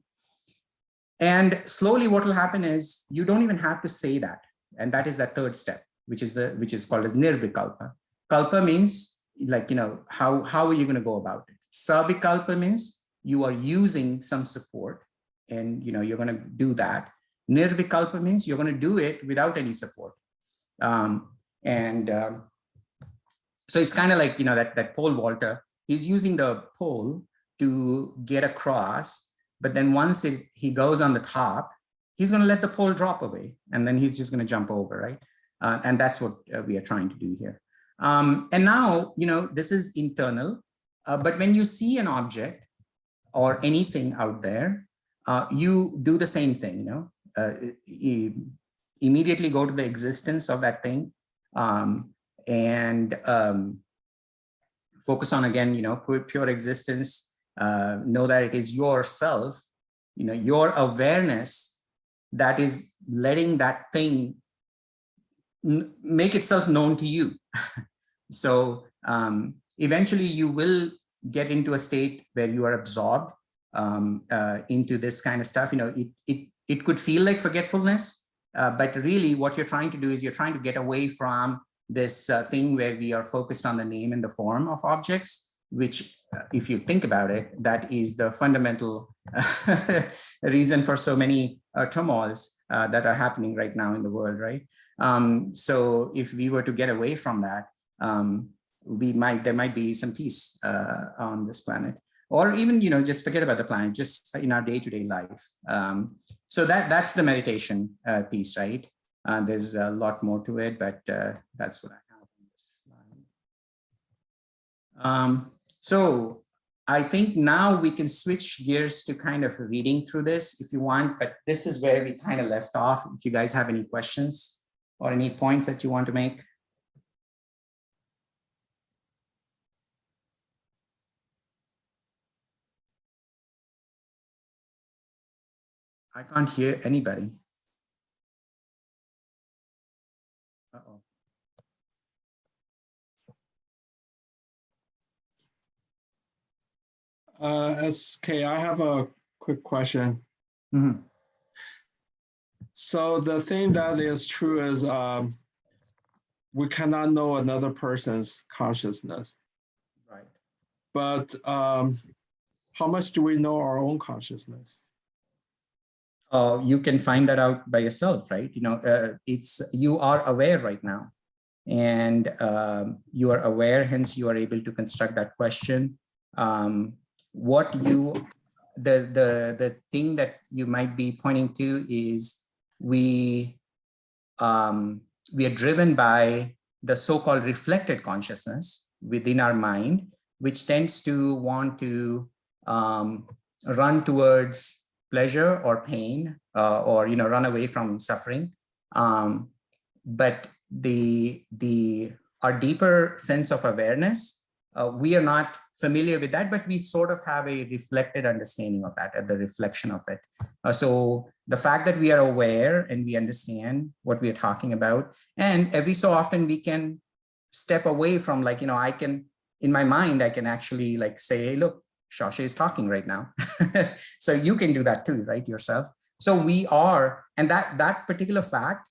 And slowly what will happen is you don't even have to say that. And that is the third step, which is called as nirvikalpa. Kalpa means like, how are you going to go about it? Savikalpa means you are using some support and, you're going to do that. Nirvikalpa means you're going to do it without any support. So it's kind of like, that pole vaulter, he's using the pole to get across, but then once he goes on the top, he's going to let the pole drop away, and then he's just going to jump over, right? And that's what we are trying to do here. And now, this is internal, but when you see an object or anything out there, you do the same thing, you immediately go to the existence of that thing, and focus on, again, pure existence, know that it is yourself, your awareness that is letting that thing make itself known to you. So eventually you will get into a state where you are absorbed into this kind of stuff. It could feel like forgetfulness, but really what you're trying to do is you're trying to get away from this thing where we are focused on the name and the form of objects, which, if you think about it, that is the fundamental reason for so many turmoils that are happening right now in the world, right? So if we were to get away from that, there might be some peace on this planet, or even, just forget about the planet, just in our day-to-day life. So that's the meditation piece, right? There's a lot more to it, but that's what I have on this slide. So I think now we can switch gears to kind of reading through this if you want, but this is where we kind of left off. If you guys have any questions or any points that you want to make. I can't hear anybody. Uh-oh. SK, I have a quick question. Mm-hmm. So the thing that is true is we cannot know another person's consciousness. Right. But how much do we know our own consciousness? You can find that out by yourself, right? You are aware right now, and you are aware, hence you are able to construct that question. The thing that you might be pointing to is we are driven by the so-called reflected consciousness within our mind, which tends to want to run towards pleasure or pain, or run away from suffering. But our deeper sense of awareness, we are not familiar with that, but we sort of have a reflected understanding of that, the reflection of it. So the fact that we are aware and we understand what we are talking about, and every so often we can step away from, like, I can, in my mind, I can actually like say, hey, look, Shasha is talking right now. So you can do that too, right, yourself. So we are, and that particular fact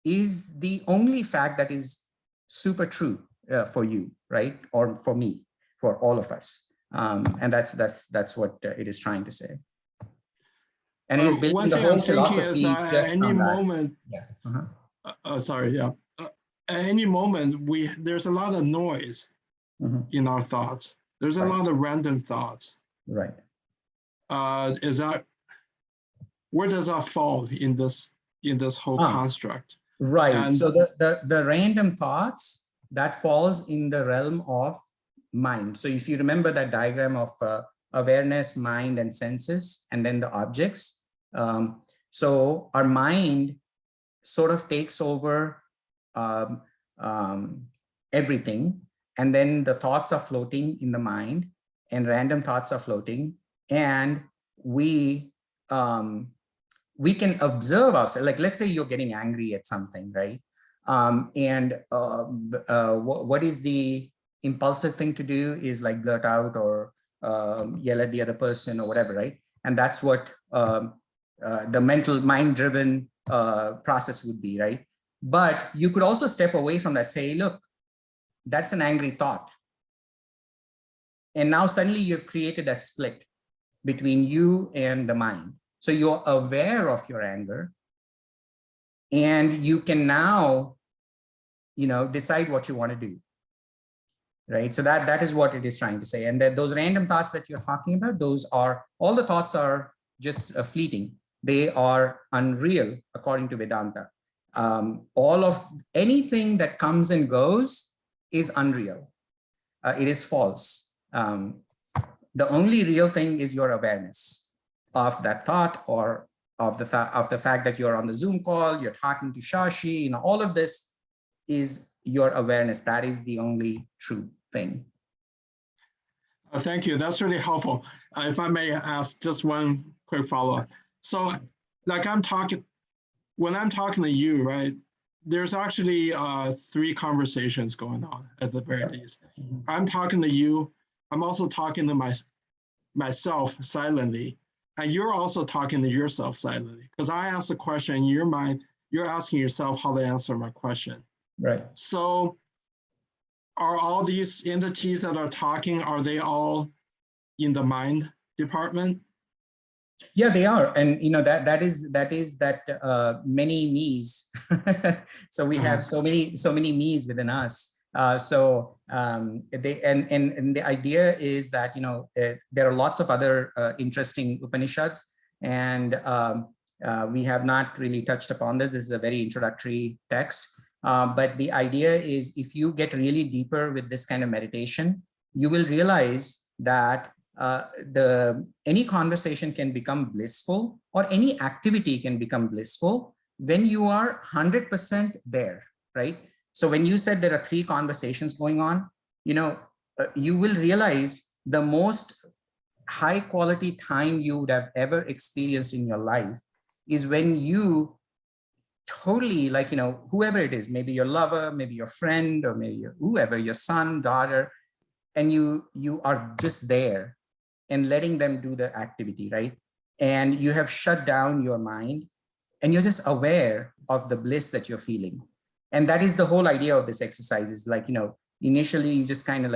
is the only fact that is super true for you, right? Or for me, for all of us. And that's what it is trying to say. And it is building the whole philosophy at just any on that. moment. Yeah. At any moment, there's a lot of noise in our thoughts. There's a lot of random thoughts. Right. Where does that fall in this whole construct? Right. And so the random thoughts, that falls in the realm of mind. So if you remember that diagram of awareness, mind, and senses, and then the objects. So our mind sort of takes over everything. And then the thoughts are floating in the mind, and random thoughts are floating, and we can observe ourselves. Like, let's say you're getting angry at something, right? What is the impulsive thing to do is like blurt out or yell at the other person or whatever, right? And that's what the mental mind-driven process would be, right? But you could also step away from that, say, look, that's an angry thought. And now suddenly you've created a split between you and the mind. So you're aware of your anger, and you can now, decide what you want to do, right? So that is what it is trying to say. And that those random thoughts that you're talking about, all the thoughts are just fleeting. They are unreal, according to Vedanta. All of anything that comes and goes is unreal. It is false. The only real thing is your awareness of that thought, or of the fact that you're on the Zoom call, you're talking to Shashi, all of this is your awareness. That is the only true thing. Thank you. That's really helpful. If I may ask just one quick follow-up. So like when I'm talking to you, right, there's actually 3 conversations going on at the very least. I'm talking to you. I'm also talking to myself silently. And you're also talking to yourself silently. Because I ask a question in your mind, you're asking yourself how to answer my question. Right. So are all these entities that are talking, are they all in the mind department? Yeah, they are. And that is many me's. So we have so many me's within us. And the idea is that there are lots of other interesting Upanishads, and we have not really touched upon this. This is a very introductory text. But the idea is, if you get really deeper with this kind of meditation, you will realize that any conversation can become blissful, or any activity can become blissful when you are 100% there, right? So when you said there are 3 conversations going on, you will realize the most high quality time you would have ever experienced in your life is when you totally, whoever it is, maybe your lover, maybe your friend, or maybe whoever, your son, daughter, and you are just there and letting them do the activity, right? And you have shut down your mind, and you're just aware of the bliss that you're feeling. And that is the whole idea of this exercise, is initially you just kind of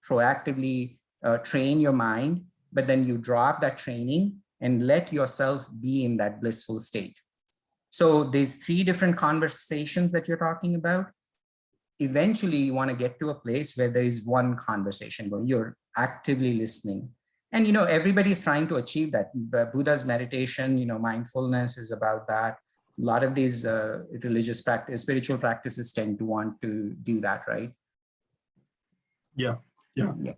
proactively train your mind, but then you drop that training and let yourself be in that blissful state. So these 3 different conversations that you're talking about, eventually you want to get to a place where there is one conversation where you're actively listening. And, everybody is trying to achieve that. Buddha's meditation, mindfulness is about that. A lot of these religious spiritual practices tend to want to do that, right? Yeah.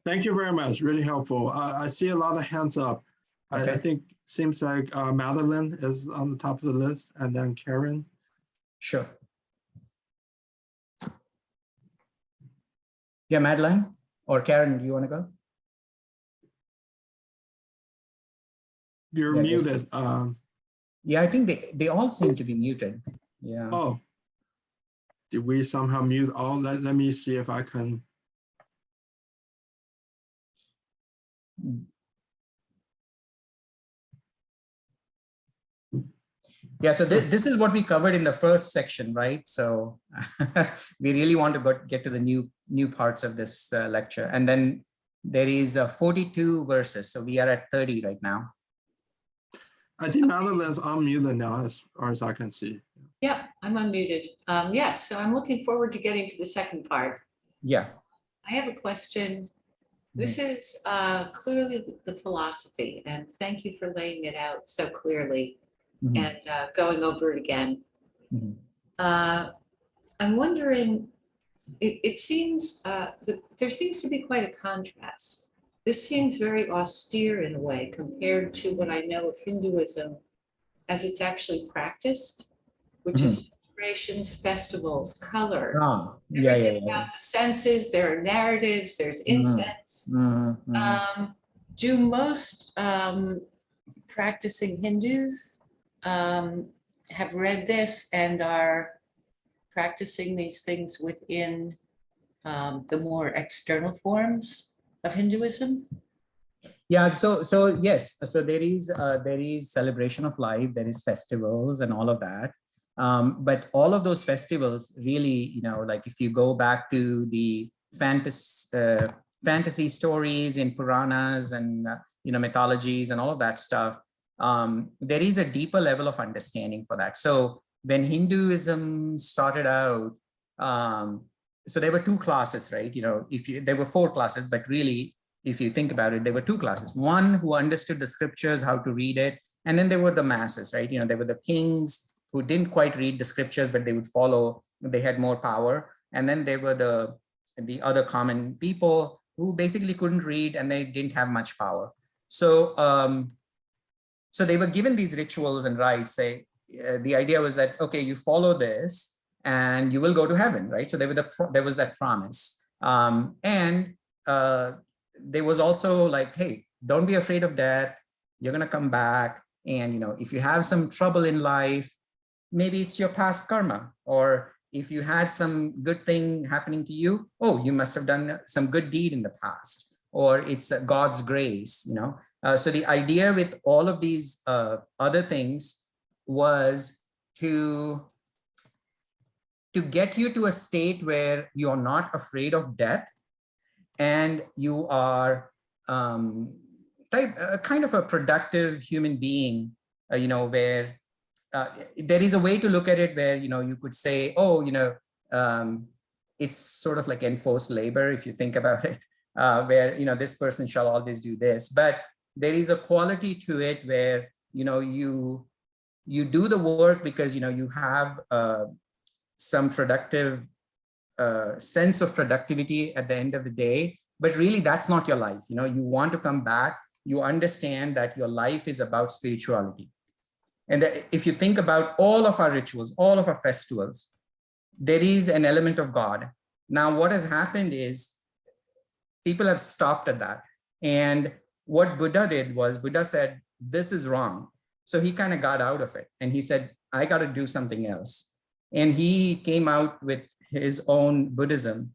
Thank you very much. Really helpful. I see a lot of hands up. Okay. I think seems like Madeline is on the top of the list, and then Karen. Sure. Yeah, Madeline or Karen, do you want to go? You're muted. Yeah, I think they all seem to be muted. Yeah. Oh, did we somehow mute all? Let me see if I can. Yeah, so this is what we covered in the first section, right? So we really want to get to the new parts of this lecture. And then there is 42 verses. So we are at 30 right now. I think Madeline's unmuted now, as far as I can see. Yeah, I'm unmuted. Yes, so I'm looking forward to getting to the second part. Yeah. I have a question. This is clearly the philosophy, and thank you for laying it out so clearly and going over it again. I'm wondering, it seems there seems to be quite a contrast. This seems very austere in a way compared to what I know of Hinduism as it's actually practiced, which is celebrations, festivals, color, everything about the senses. There are narratives, there's incense. Do most practicing Hindus have read this and are practicing these things within the more external forms of Hinduism? Yeah, so yes, so there is celebration of life, there is festivals and all of that. But all of those festivals really, you know, like if you go back to the fantasy stories in Puranas and you know, mythologies and all of that stuff, there is a deeper level of understanding for that. So when Hinduism started out, so there were two classes, right? You know, there were four classes, but really, if you think about it, there were two classes. One who understood the scriptures, how to read it, and then there were the masses, right? You know, there were the kings who didn't quite read the scriptures, but they would follow, they had more power. And then there were the other common people who basically couldn't read and they didn't have much power. So, so they were given these rituals and rites. The idea was that, okay, you follow this and you will go to heaven, right? So there was that promise. There was also like, hey, don't be afraid of death. You're going to come back. And, you know, if you have some trouble in life, maybe it's your past karma, or if you had some good thing happening to you, oh, you must have done some good deed in the past, or it's God's grace, you know. So the idea with all of these other things was to get you to a state where you're not afraid of death, and you are kind of a productive human being, you know, where there is a way to look at it where, you know, you could say, oh, you know, it's sort of like enforced labor, if you think about it, where, you know, this person shall always do this. But there is a quality to it where, you know, you do the work because, you know, you have some productive sense of productivity at the end of the day, but really that's not your life. You know, you want to come back, you understand that your life is about spirituality. And that if you think about all of our rituals, all of our festivals, there is an element of God. Now, what has happened is people have stopped at that. And what Buddha did was, Buddha said, this is wrong. So he kind of got out of it and he said, I got to do something else. And he came out with his own Buddhism,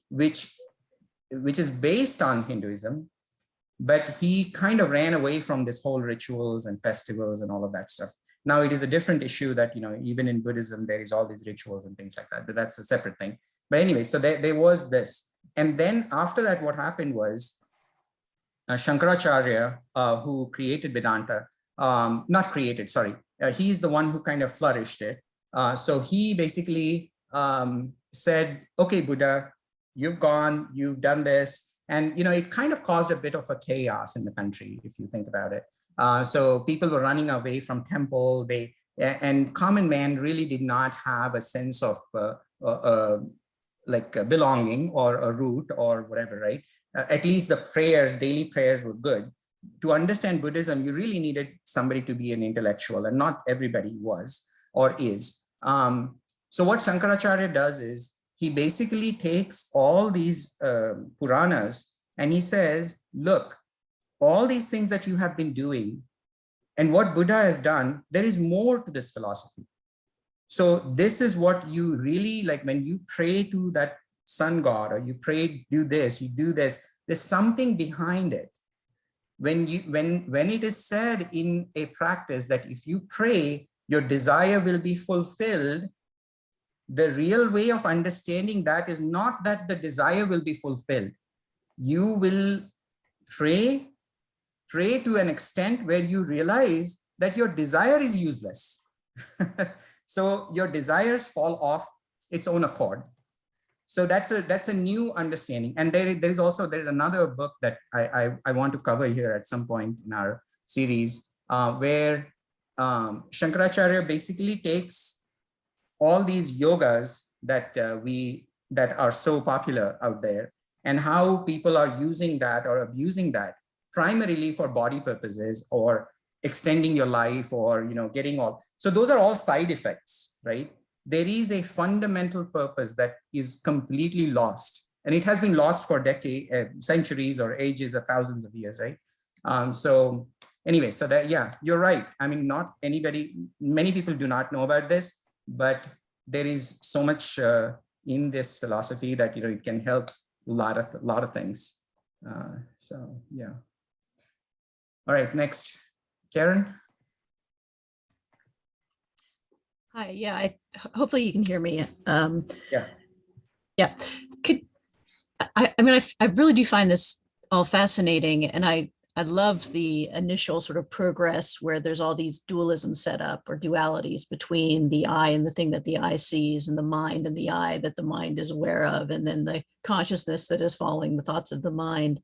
which is based on Hinduism, but he kind of ran away from this whole rituals and festivals and all of that stuff. Now it is a different issue that, you know, even in Buddhism, there is all these rituals and things like that, but that's a separate thing. But anyway, so there was this. And then after that, what happened was Shankaracharya, who created Vedanta, not created, sorry, he's the one who kind of flourished it. So he basically said, okay, Buddha, you've gone, you've done this. And, you know, it kind of caused a bit of a chaos in the country, if you think about it. So people were running away from temple. And common man really did not have a sense of like belonging or a root or whatever, right? At least the prayers, daily prayers were good. To understand Buddhism, you really needed somebody to be an intellectual, and not everybody was or is. So what Shankaracharya does is, he basically takes all these Puranas and he says, look, all these things that you have been doing and what Buddha has done, there is more to this philosophy. So this is what you really, like when you pray to that sun god, or you pray, do this, you do this, there's something behind it. When it is said in a practice that if you pray, your desire will be fulfilled, the real way of understanding that is not that the desire will be fulfilled. You will pray to an extent where you realize that your desire is useless. So your desires fall off its own accord. So that's a new understanding. And there's another book that I want to cover here at some point in our series, where Shankaracharya basically takes all these yogas that are so popular out there, and how people are using that or abusing that primarily for body purposes or extending your life, or, you know, getting all. So those are all side effects, right? There is a fundamental purpose that is completely lost, and it has been lost for decades, centuries, or ages, or thousands of years, right? So anyway, so that, yeah, you're right. I mean, many people do not know about this, but there is so much in this philosophy that, you know, it can help a lot of things. So yeah. All right, next, Karen. Hi, yeah, hopefully you can hear me. Yeah. Yeah, I mean, I really do find this all fascinating, and I love the initial sort of progress where there's all these dualisms set up, or dualities between the I and the thing that the eye sees, and the mind and the I that the mind is aware of, and then the consciousness that is following the thoughts of the mind.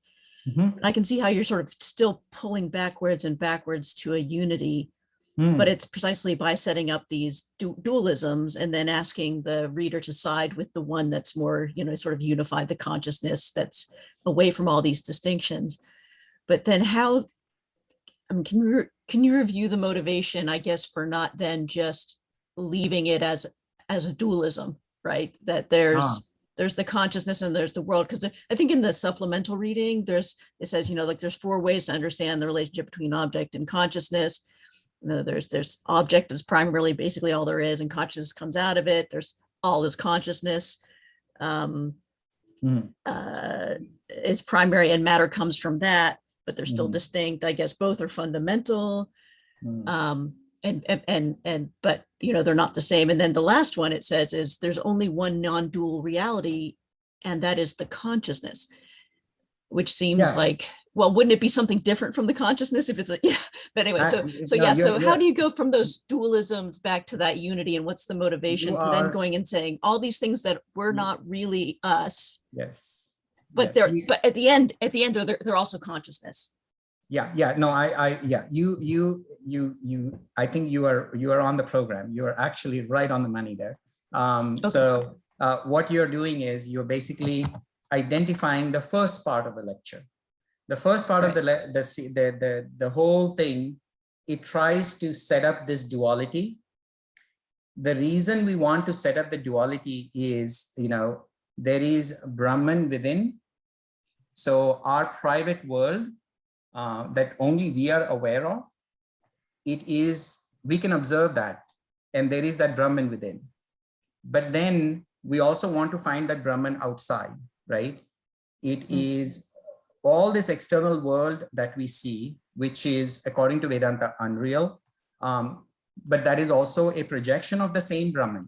Mm-hmm. I can see how you're sort of still pulling backwards and backwards to a unity, but it's precisely by setting up these dualisms and then asking the reader to side with the one that's more, sort of unified, the consciousness that's away from all these distinctions. But then how, I mean, can you review the motivation, I guess, for not then just leaving it as a dualism, right? That there's the consciousness and there's the world. Because I think in the supplemental reading, it says, like there's 4 ways to understand the relationship between object and consciousness. There's object is primarily basically all there is, and consciousness comes out of it. There's all this consciousness is primary, and matter comes from that, but they're still distinct. I guess both are fundamental, but they're not the same. And then the last one it says is there's only one non-dual reality, and that is the consciousness, which seems like, well, wouldn't it be something different from the consciousness if it's but anyway, so how do you go from those dualisms back to that unity, and what's the motivation for then going and saying all these things that were not really us? Yes. But but at the end they're also consciousness. You I think you are on the program. You are actually right on the money there. Okay. So what you're doing is you're basically identifying the first part of the lecture. The first part of the whole thing, it tries to set up this duality. The reason we want to set up the duality is, there is Brahman within. So our private world that only we are aware of, we can observe that, and there is that Brahman within. But then we also want to find that Brahman outside, right? It is all this external world that we see, which is, according to Vedanta, unreal, but that is also a projection of the same Brahman.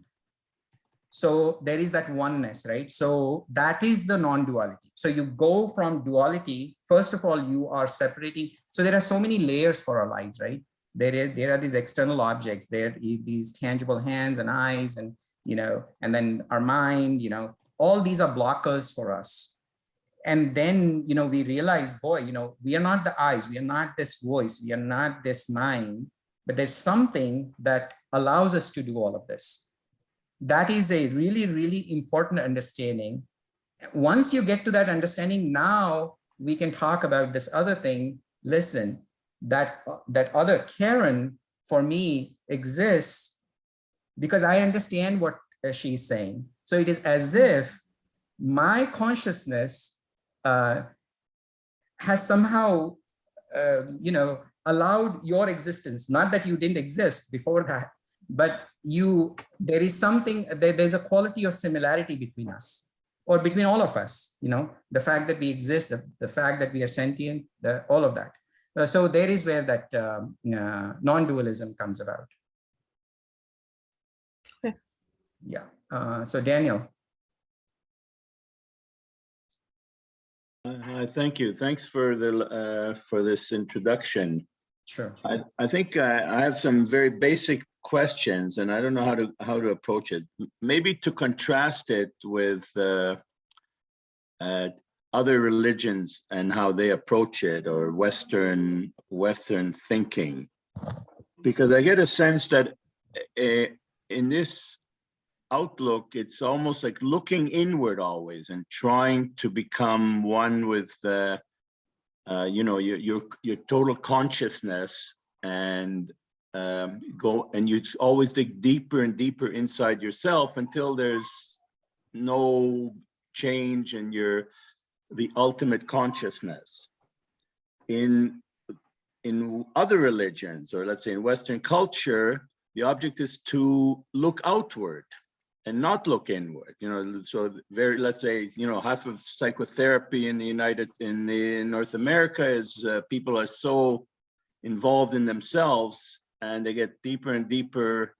So there is that oneness, right? So that is the non-duality. So you go from duality, first of all, you are separating. So there are so many layers for our lives, right? There are these external objects, there are these tangible hands and eyes, and, and then our mind, all these are blockers for us. And then, we realize, boy, we are not the eyes, we are not this voice, we are not this mind, but there's something that allows us to do all of this. That is a really, really important understanding. Once you get to that understanding, now we can talk about this other thing. Listen, that other Karen for me exists because I understand what she's saying. So it is as if my consciousness has somehow, allowed your existence. Not that you didn't exist before that, but there is something, there's a quality of similarity between us, or between all of us, the fact that we exist, the fact that we are sentient, all of that. So there is where that non-dualism comes about. Okay. Yeah. So Daniel. Thank you. Thanks for this introduction. Sure. I think I have some very basic questions, and I don't know how to approach it. Maybe to contrast it with other religions and how they approach it, or Western thinking, because I get a sense that in this outlook, it's almost like looking inward always and trying to become one with your total consciousness, and you always dig deeper and deeper inside yourself until there's no change in the ultimate consciousness. In other religions, or let's say in Western culture, the object is to look outward and not look inward. So let's say, half of psychotherapy in North America is people are so involved in themselves, and they get deeper and deeper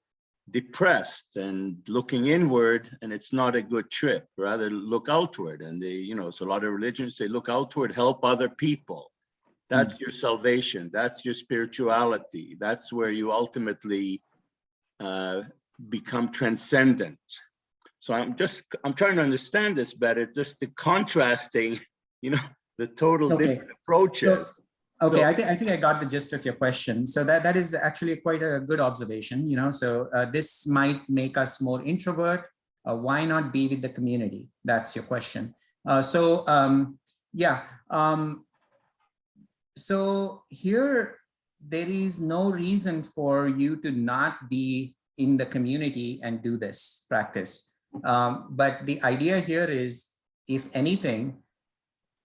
depressed and looking inward, and it's not a good trip. Rather look outward. And they, you know, so a lot of religions say, look outward, help other people. That's your salvation. That's your spirituality. That's where you ultimately become transcendent. So I'm trying to understand this better, just the contrasting, you know, the total different approaches. Okay, I think I got the gist of your question. So that is actually quite a good observation, you know. So this might make us more introvert. Why not be with the community? That's your question. So here, there is no reason for you to not be in the community and do this practice. But the idea here is, if anything,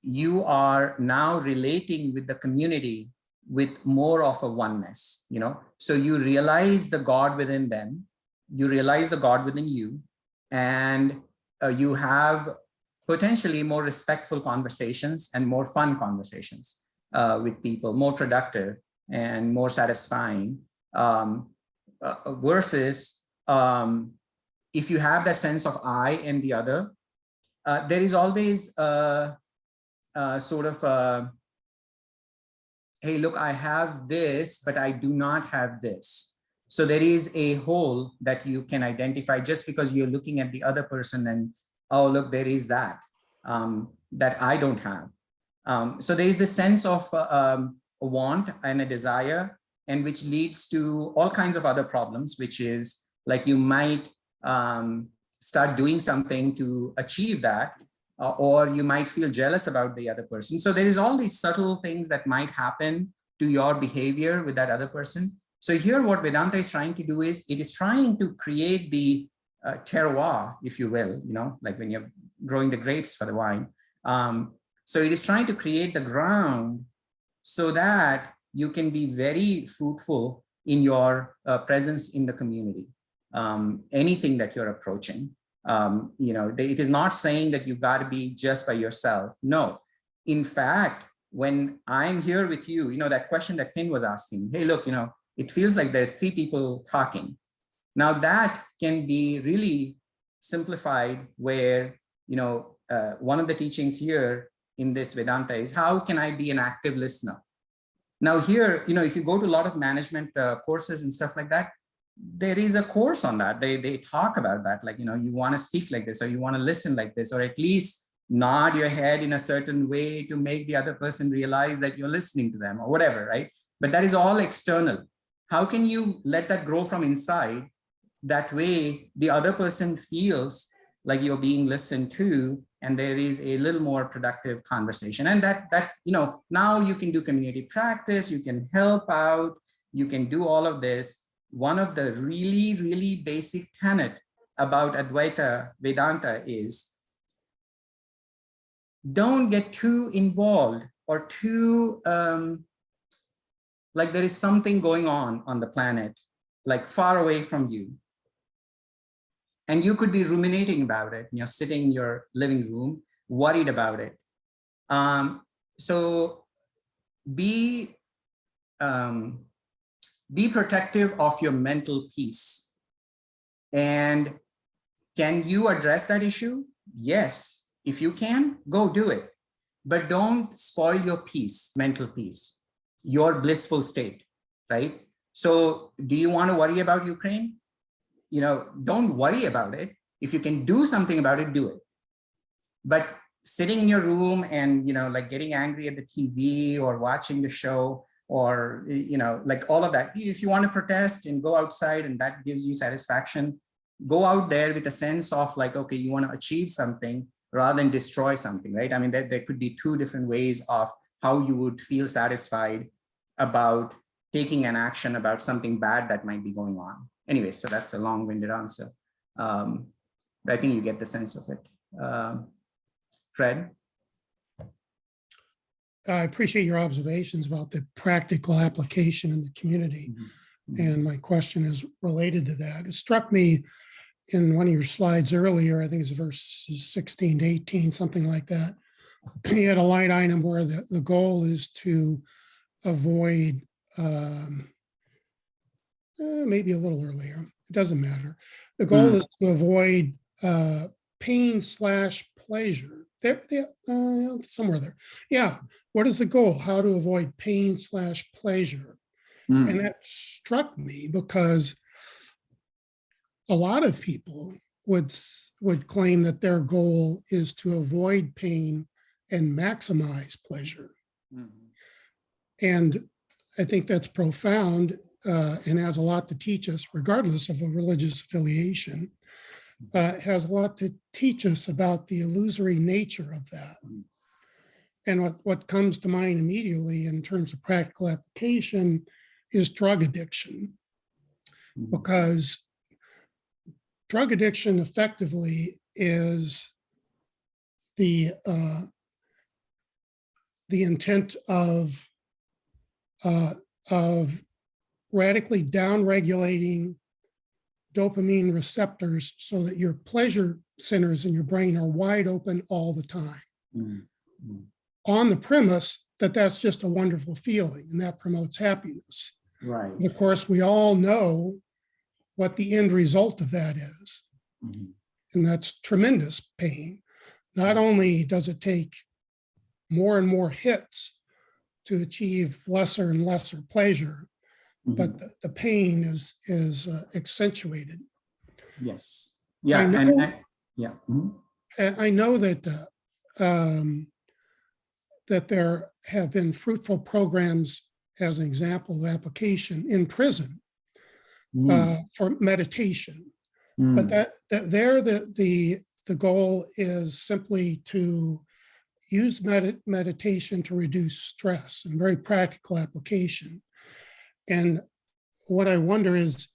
you are now relating with the community with more of a oneness, you know. So you realize the God within them, you realize the God within you, and you have potentially more respectful conversations and more fun conversations with people, more productive and more satisfying, versus if you have that sense of I and the other, there is always sort of, hey, look, I have this, but I do not have this. So there is a hole that you can identify just because you're looking at the other person and, oh, look, there is that, that I don't have. So there is this sense of a want and a desire, and which leads to all kinds of other problems, which is like you might start doing something to achieve that, or you might feel jealous about the other person. So there is all these subtle things that might happen to your behavior with that other person. So here what Vedanta is trying to do is, it is trying to create the terroir, if you will, you know, like when you're growing the grapes for the wine. So it is trying to create the ground so that you can be very fruitful in your presence in the community, anything that you're approaching. You know, it is not saying that you got to be just by yourself. No, in fact, when I'm here with you, you know, that question that Ken was asking, hey, look, you know, it feels like there's 3 people talking. Now that can be really simplified where, you know, one of the teachings here in this Vedanta is, how can I be an active listener? Now here, you know, if you go to a lot of management courses and stuff like that, there is a course on that. They talk about that, like, you know, you want to speak like this, or you want to listen like this, or at least nod your head in a certain way to make the other person realize that you're listening to them, or whatever, right? But that is all external. How can you let that grow from inside? That way the other person feels like you're being listened to, and there is a little more productive conversation. And that you know, now you can do community practice, you can help out, you can do all of this. One of the really, really basic tenet about Advaita Vedanta is, don't get too involved or too, like there is something going on the planet, like far away from you. And you could be ruminating about it. You're sitting in your living room, worried about it. So be protective of your mental peace. And can you address that issue? Yes. If you can, go do it. But don't spoil your peace, mental peace, your blissful state, right? So do you want to worry about Ukraine? You know, don't worry about it. If you can do something about it, do it. But sitting in your room and, you know, like getting angry at the TV or watching the show, or, you know, like all of that. If you want to protest and go outside and that gives you satisfaction, go out there with a sense of like, okay, you want to achieve something rather than destroy something, right? I mean, there could be 2 different ways of how you would feel satisfied about taking an action about something bad that might be going on. Anyway, so that's a long-winded answer. But I think you get the sense of it. Fred? I appreciate your observations about the practical application in the community. Mm-hmm. And my question is related to that. It struck me in one of your slides earlier, I think it's verses 16 to 18, something like that. You had a line item where the goal is to avoid maybe a little earlier. It doesn't matter. The goal is to avoid pain / pleasure. Somewhere there. Yeah. What is the goal? How to avoid pain / pleasure. And that struck me because a lot of people would claim that their goal is to avoid pain and maximize pleasure. And I think that's profound and has a lot to teach us, regardless of a religious affiliation. Has a lot to teach us about the illusory nature of that. And what comes to mind immediately in terms of practical application is drug addiction, because drug addiction effectively is the intent of radically downregulating dopamine receptors so that your pleasure centers in your brain are wide open all the time, on the premise that that's just a wonderful feeling and that promotes happiness. Right. And of course, we all know what the end result of that is. And that's tremendous pain. Not only does it take more and more hits to achieve lesser and lesser pleasure, but the pain is accentuated. Yes. Yeah. I know that that there have been fruitful programs, as an example of application, in prison for meditation. But the goal is simply to use meditation to reduce stress, and very practical application. And what I wonder is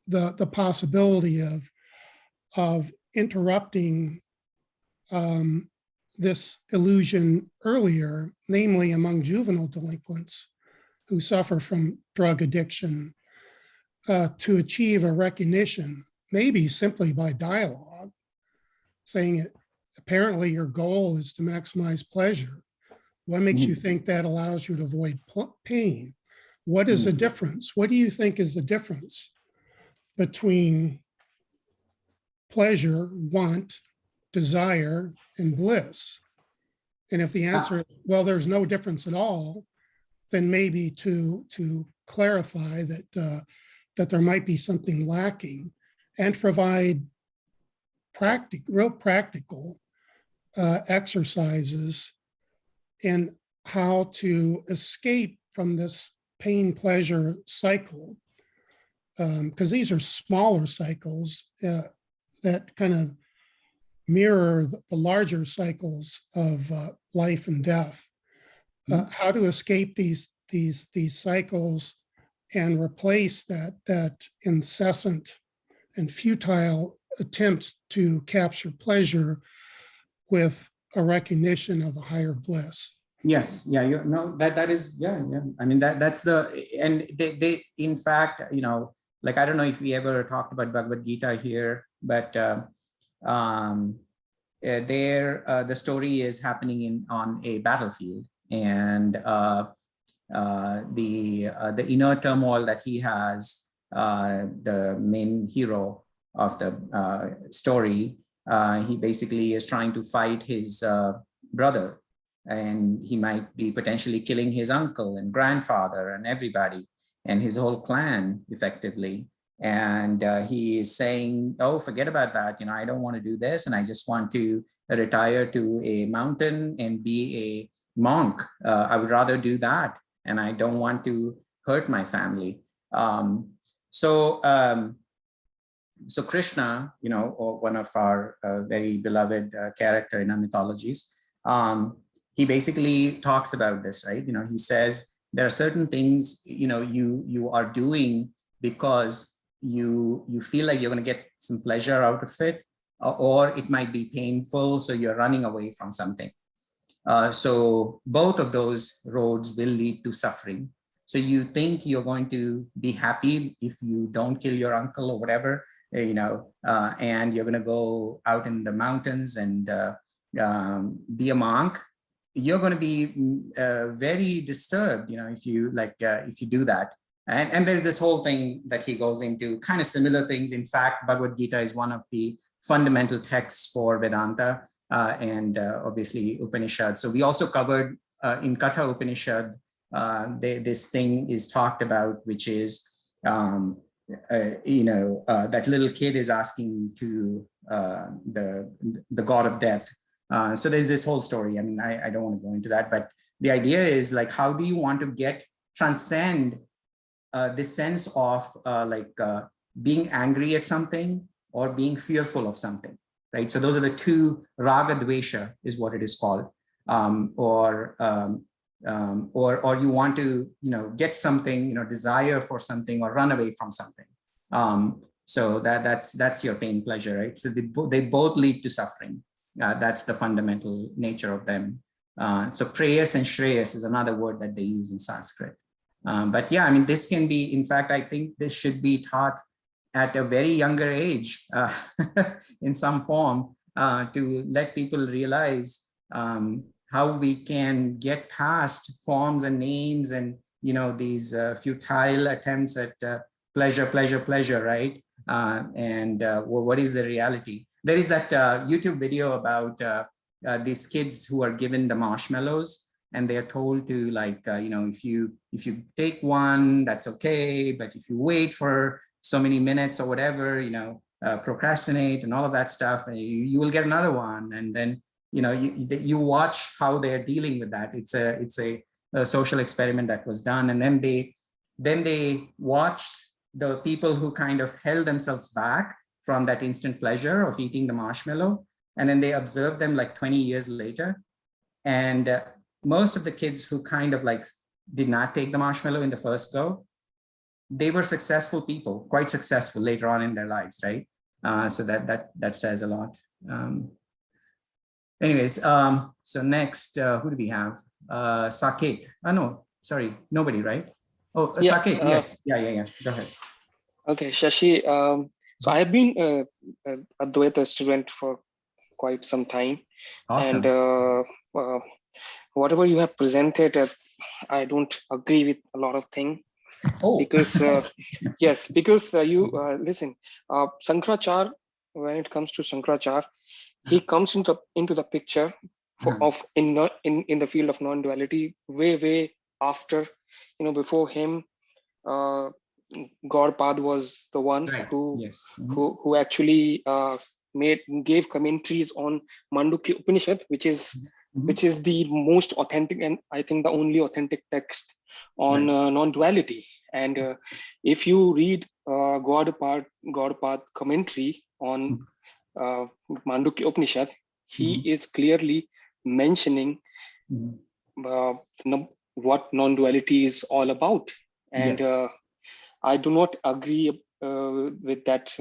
the possibility of interrupting this illusion earlier, namely among juvenile delinquents who suffer from drug addiction, to achieve a recognition, maybe simply by dialogue, saying it, apparently your goal is to maximize pleasure. What makes you think that allows you to avoid pain? What is the difference? What do you think is the difference between pleasure, want, desire, and bliss? And if the answer is, well, there's no difference at all, then maybe to clarify that that there might be something lacking, and provide real practical exercises in how to escape from this pain pleasure cycle, because these are smaller cycles that kind of mirror the larger cycles of life and death. How to escape these cycles and replace that incessant and futile attempt to capture pleasure with a recognition of a higher bliss. Yes, yeah, that is, yeah. I mean, that's and they in fact, like, I don't know if we ever talked about Bhagavad Gita here, but the story is happening on a battlefield, and the inner turmoil that he has, the main hero of the story, he basically is trying to fight his brother, and he might be potentially killing his uncle and grandfather and everybody and his whole clan effectively. And he is saying, oh, forget about that. I don't want to do this. And I just want to retire to a mountain and be a monk. I would rather do that. And I don't want to hurt my family. So Krishna, or one of our very beloved character in our mythologies, he basically talks about this, right? He says there are certain things, you are doing because you feel like you're going to get some pleasure out of it, or it might be painful, so you're running away from something. So both of those roads will lead to suffering. So you think you're going to be happy if you don't kill your uncle or whatever, and you're going to go out in the mountains and be a monk. you're going to be very disturbed, if you if you do that. And there's this whole thing that he goes into, kind of similar things. In fact, Bhagavad Gita is one of the fundamental texts for Vedanta and obviously Upanishad. So we also covered in Katha Upanishad, this thing is talked about, which is, that little kid is asking to the god of death. So there's this whole story. I mean, I don't want to go into that, but the idea is like, how do you want to transcend this sense of being angry at something or being fearful of something, right? So those are the two. Raga dvesha is what it is called, or you want to get something, desire for something or run away from something. So that's your pain pleasure, right? So they both lead to suffering. That's the fundamental nature of them. So preyas and shreyas is another word that they use in Sanskrit. But yeah, I mean, this can be, in fact, I think this should be taught at a very younger age in some form to let people realize how we can get past forms and names and, these futile attempts at pleasure, right? What is the reality? There is that YouTube video about these kids who are given the marshmallows, and they are told to if you take one, that's okay, but if you wait for so many minutes or whatever, procrastinate and all of that stuff, and you will get another one. And then you watch how they're dealing with that. It's a social experiment that was done, and then they watched the people who kind of held themselves back from that instant pleasure of eating the marshmallow, and then they observed them like 20 years later, and most of the kids who kind of did not take the marshmallow in the first go, they were successful people, quite successful later on in their lives, right? So that says a lot. Anyways, so next, who do we have? Saket. Oh, no, sorry, nobody, right? Oh, yeah, Saket, yes. Yeah. Go ahead. Okay, Shashi. So I have been a Advaita student for quite some time. Awesome. And whatever you have presented, I don't agree with a lot of things. Oh. Because yes, because you listen, Shankaracharya, when it comes to Shankaracharya, he comes into the picture in the field of non-duality way after, before him, Gaudapad was the one who actually gave commentaries on Mandukya Upanishad, which is the most authentic and I think the only authentic text on non-duality. And if you read Gaudapad commentary on Mandukya Upanishad, he is clearly mentioning what non-duality is all about. And I do not agree with that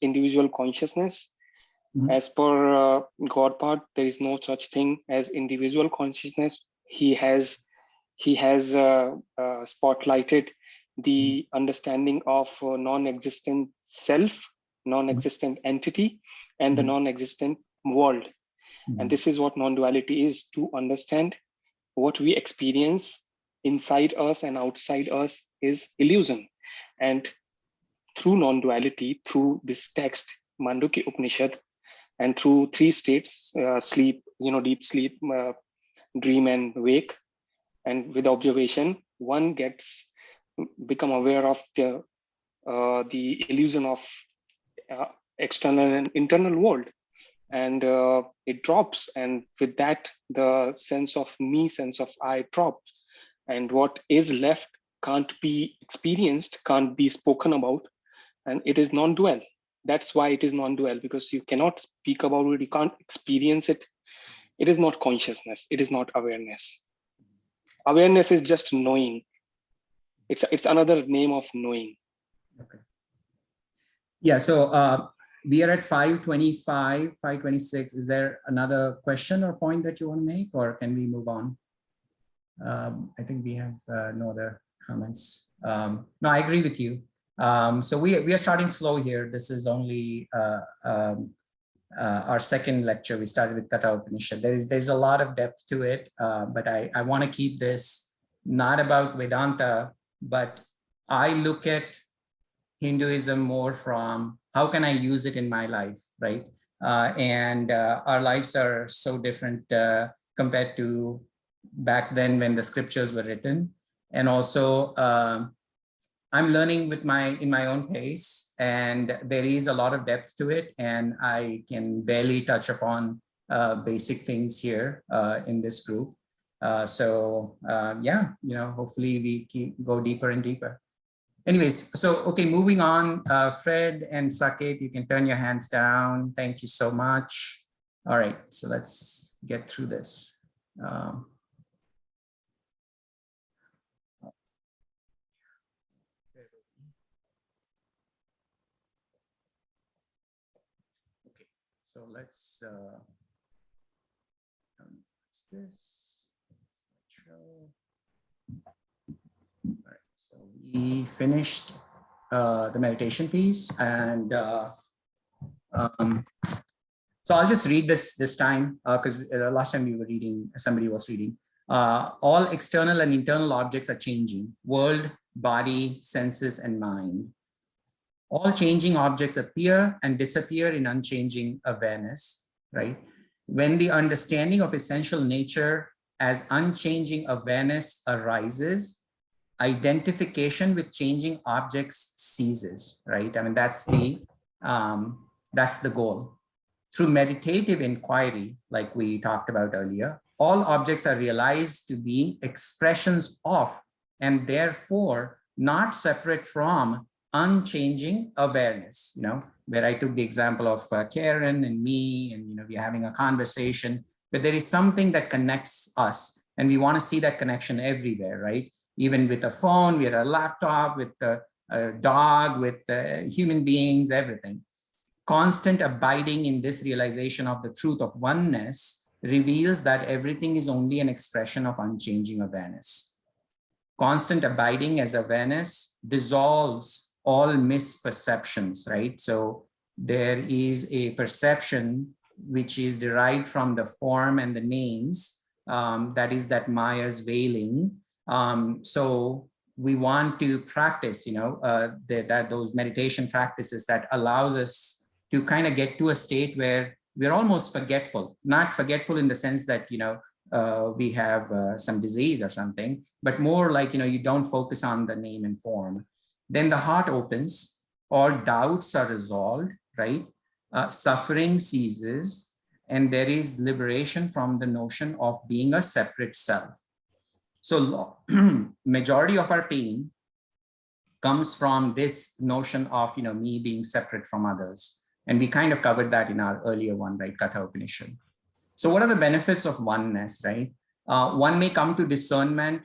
individual consciousness. As per Gaudapad, there is no such thing as individual consciousness. He has spotlighted the understanding of non-existent self, non-existent entity, and the non-existent world. And this is what non-duality is, to understand what we experience inside us and outside us is illusion. And through non-duality, through this text, Mandukya Upanishad, and through three states, sleep, deep sleep, dream and wake, and with observation, one become aware of the illusion of external and internal world, and it drops, and with that the sense of me, sense of I drops, and what is left can't be experienced, can't be spoken about, and it is non-dual. That's why it is non-dual, because you cannot speak about it, you can't experience it. It is not consciousness, it is not awareness. Awareness is just knowing. It's another name of knowing. Okay. Yeah, so we are at 5:25, 5:26. Is there another question or point that you want to make, or can we move on? I think we have no other comments. No, I agree with you. So we are starting slow here. This is only our second lecture, we started with Katha Upanishad. There's a lot of depth to it, but I want to keep this not about Vedanta, but I look at Hinduism more from how can I use it in my life, right? Our lives are so different compared to back then when the scriptures were written. And also, I'm learning with in my own pace, and there is a lot of depth to it, and I can barely touch upon basic things here in this group. Yeah, hopefully we go deeper and deeper. Anyways, so okay, moving on. Fred and Saket, you can turn your hands down. Thank you so much. All right, so let's get through this. So let's, what's this? All right, so we finished the meditation piece, and so I'll just read this time because last time we were reading, somebody was reading. All external and internal objects are changing: world, body, senses, and mind. All changing objects appear and disappear in unchanging awareness, right? When the understanding of essential nature as unchanging awareness arises, identification with changing objects ceases, right? I mean, that's the goal. Through meditative inquiry, like we talked about earlier, all objects are realized to be expressions of, and therefore not separate from, unchanging awareness, where I took the example of Karen and me, and we're having a conversation, but there is something that connects us, and we want to see that connection everywhere, right? Even with a phone, with a laptop, with a dog, with human beings, everything. Constant abiding in this realization of the truth of oneness reveals that everything is only an expression of unchanging awareness. Constant abiding as awareness dissolves all misperceptions, right? So there is a perception which is derived from the form and the names, that is that Maya's veiling. So we want to practice, those meditation practices that allows us to kind of get to a state where we're almost forgetful, not forgetful in the sense that, we have some disease or something, but more like, you don't focus on the name and form. Then the heart opens, all doubts are resolved, right? Suffering ceases, and there is liberation from the notion of being a separate self. So majority of our pain comes from this notion of, me being separate from others. And we kind of covered that in our earlier one, right? Katha Upanishad. So what are the benefits of oneness, right? One may come to discernment.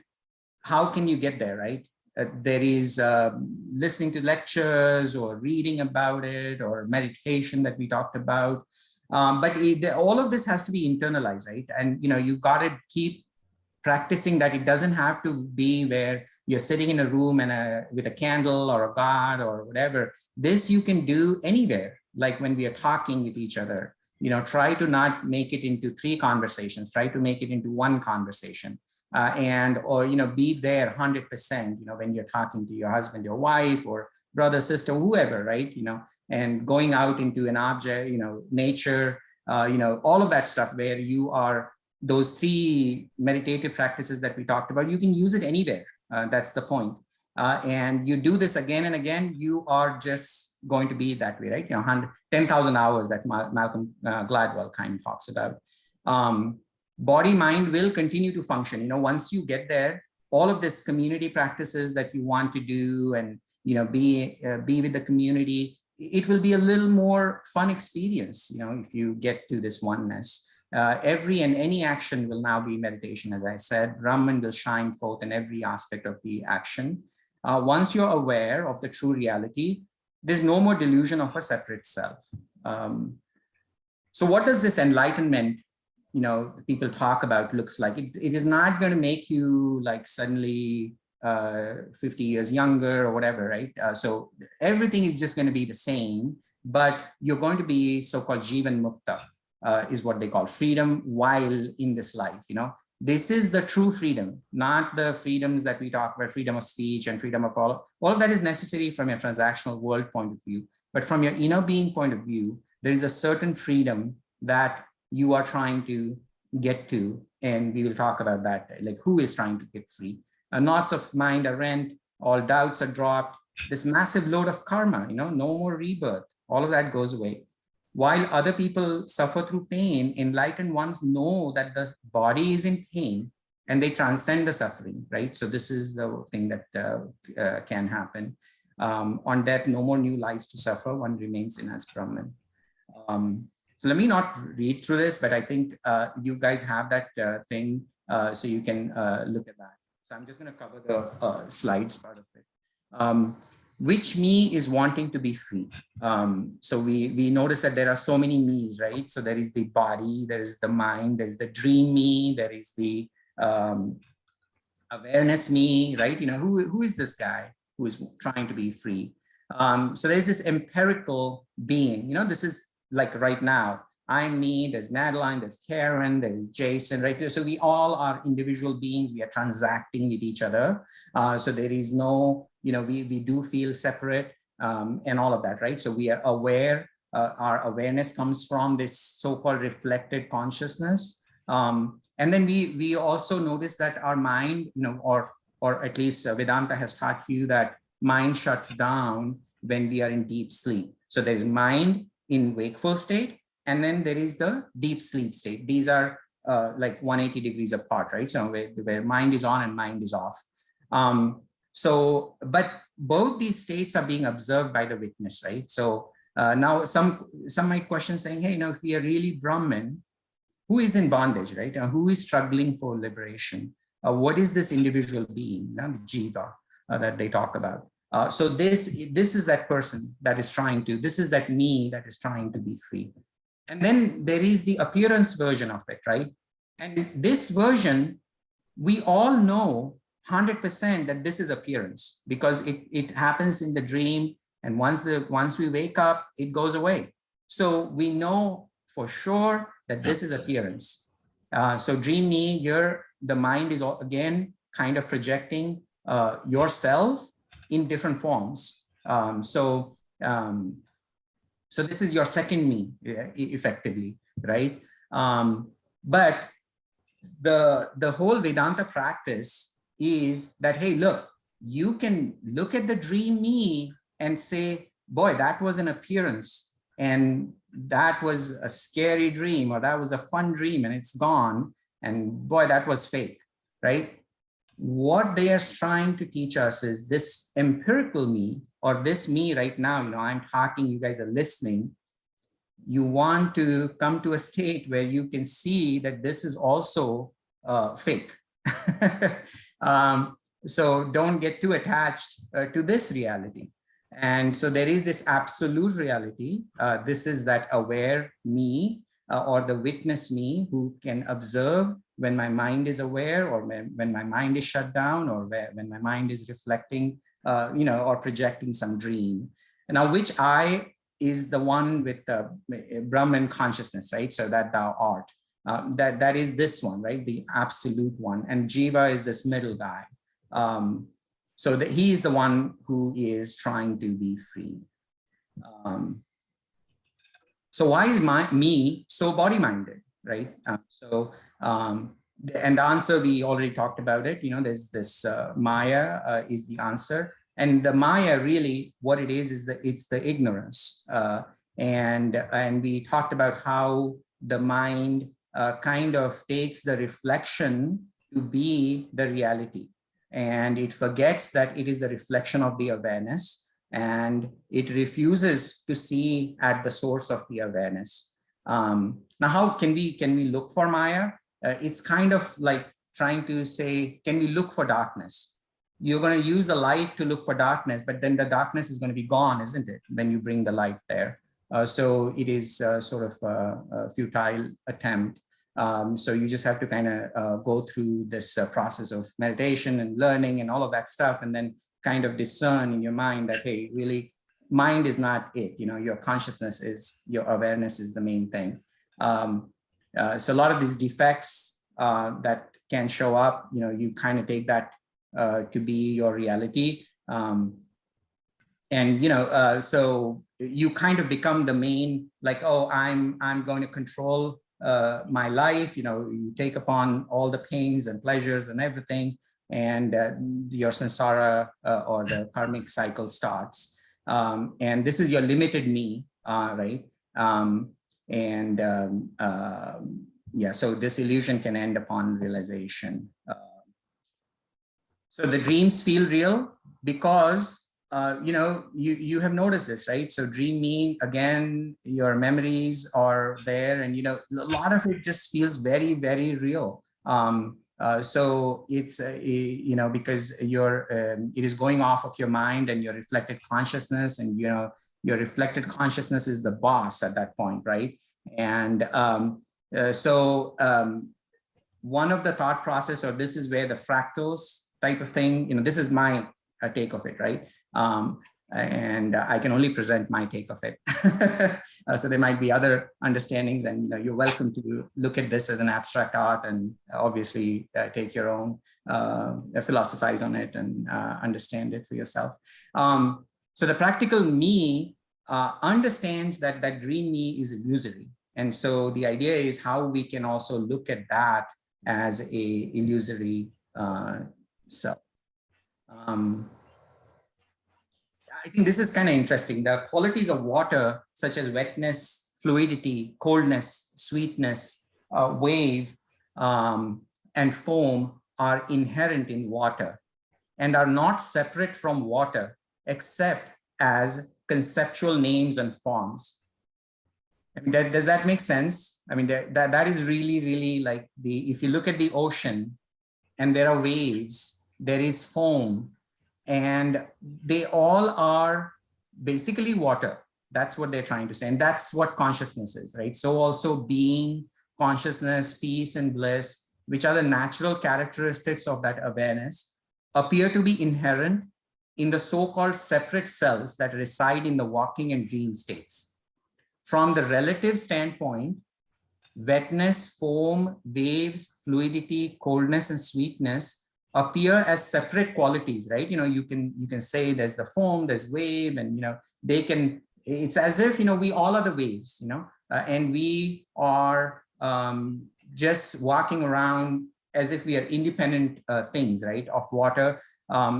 How can you get there, right? There is listening to lectures or reading about it or meditation that we talked about. But all of this has to be internalized, right? And, you got to keep practicing that. It doesn't have to be where you're sitting in a room and with a candle or a god or whatever. This you can do anywhere, like when we are talking with each other. Try to not make it into 3 conversations. Try to make it into 1 conversation. Or be there 100%, when you're talking to your husband, your wife, or brother, sister, whoever, right? And going out into an object, nature, all of that stuff where you are, those 3 meditative practices that we talked about, you can use it anywhere. That's the point. And you do this again and again, you are just going to be that way, right? 10,000 hours that Malcolm Gladwell kind of talks about. Body mind will continue to function. Once you get there, all of this community practices that you want to do and be with the community, it will be a little more fun experience, if you get to this oneness. Every and any action will now be meditation. As I said, Brahman will shine forth in every aspect of the action. Once you're aware of the true reality, there's no more delusion of a separate self. So what does this enlightenment people talk about looks like? It is not going to make you like suddenly 50 years younger or whatever, right? So everything is just going to be the same, but you're going to be so-called Jivan Mukta, is what they call freedom while in this life, you know. This is the true freedom, not the freedoms that we talk about, freedom of speech and freedom of all of that is necessary from your transactional world point of view. But from your inner being point of view, there is a certain freedom that you are trying to get to. And we will talk about that, like who is trying to get free. Knots of mind are rent, all doubts are dropped, this massive load of karma, you know, no more rebirth, all of that goes away. While other people suffer through pain, enlightened ones know that the body is in pain and they transcend the suffering, right? So this is the thing that can happen. On death, no more new lives to suffer, one remains in as Brahman. So let me not read through this, but I think you guys have that thing, so you can look at that. So I'm just going to cover the slides part of it. Which me is wanting to be free? So we notice that there are so many me's, right? So there is the body, there is the mind, there's the dream me, there is the awareness me, right? You know, who is this guy who is trying to be free? So there's this empirical being, you know, this is like right now, I'm me, there's Madeline, there's Karen, there's Jason, right? So we all are individual beings, we are transacting with each other. So there is no, you know, we do feel separate and all of that, right? So we are aware, our awareness comes from this so-called reflected consciousness. And then we also notice that our mind, you know, or at least Vedanta has taught you that mind shuts down when we are in deep sleep. So there's mind in wakeful state, and then there is the deep sleep state. These are like 180 degrees apart, right? So where mind is on and mind is off. But both these states are being observed by the witness, right? So now some might question saying, hey, you know, if we are really Brahman, who is in bondage, right? Who is struggling for liberation? What is this individual being, Jiva, that they talk about? So this is that person that is trying to, this is that me that is trying to be free. And then there is the appearance version of it, right? And this version, we all know 100% that this is appearance, because it happens in the dream, and once we wake up, it goes away. So we know for sure that this is appearance. So dream me, the mind is again kind of projecting yourself in different forms. So this is your second me, effectively, right? But the whole Vedanta practice is that, hey, look, you can look at the dream me and say, boy, that was an appearance, and that was a scary dream, or that was a fun dream and it's gone, and boy, that was fake, right? What they are trying to teach us is this empirical me, or this me right now, you know, I'm talking, you guys are listening. You want to come to a state where you can see that this is also fake. So don't get too attached to this reality. And so there is this absolute reality. This is that aware me, or the witness me, who can observe when my mind is aware, or when my mind is shut down, or when my mind is reflecting, you know, or projecting some dream. Now, which I is the one with the Brahman consciousness, right? So that thou art, that is this one, right? The absolute one. And Jiva is this middle guy. So that he is the one who is trying to be free. So why is me so body-minded, right? And the answer, we already talked about it. You know, there's this Maya is the answer. And the Maya, really, what it is it's the ignorance. And we talked about how the mind kind of takes the reflection to be the reality. And it forgets that it is the reflection of the awareness, and it refuses to see at the source of the awareness. Now, how can we look for Maya? It's kind of like trying to say, can we look for darkness? You're going to use a light to look for darkness, but then the darkness is going to be gone, isn't it, when you bring the light there? So it is sort of a futile attempt. So you just have to kind of go through this process of meditation and learning and all of that stuff, and then kind of discern in your mind that, hey, really, mind is not it. Your consciousness is, your awareness is the main thing. So a lot of these defects that can show up, you kind of take that to be your reality. So you kind of become the main, like, oh, I'm going to control my life. You take upon all the pains and pleasures and everything, and your samsara or the karmic cycle starts. And this is your limited me, right? Yeah, so this illusion can end upon realization. So the dreams feel real because you have noticed this, right? So dream me, again, your memories are there, and a lot of it just feels very, very real. So it's because it is going off of your mind and your reflected consciousness, and your reflected consciousness is the boss at that point, right? And one of the thought process, or this is where the fractals type of thing, this is my take of it, right? And I can only present my take of it. So there might be other understandings, and you're welcome to look at this as an abstract art, and obviously take your own, philosophize on it and understand it for yourself. So the practical me understands that that dream me is illusory. And so the idea is how we can also look at that as a illusory self. I think this is kind of interesting. The qualities of water, such as wetness, fluidity, coldness, sweetness, wave, and foam, are inherent in water and are not separate from water except as conceptual names and forms. I mean, does that make sense? I mean, that is really, really like if you look at the ocean and there are waves, there is foam, and they all are basically water. That's what they're trying to say. And that's what consciousness is, right? So also being, consciousness, peace, and bliss, which are the natural characteristics of that awareness, appear to be inherent in the so-called separate selves that reside in the waking and dream states. From the relative standpoint, wetness, foam, waves, fluidity, coldness, and sweetness appear as separate qualities, right? You can say there's the foam, there's wave, and they can. It's as if we all are the waves, and we are just walking around as if we are independent things, right, of water.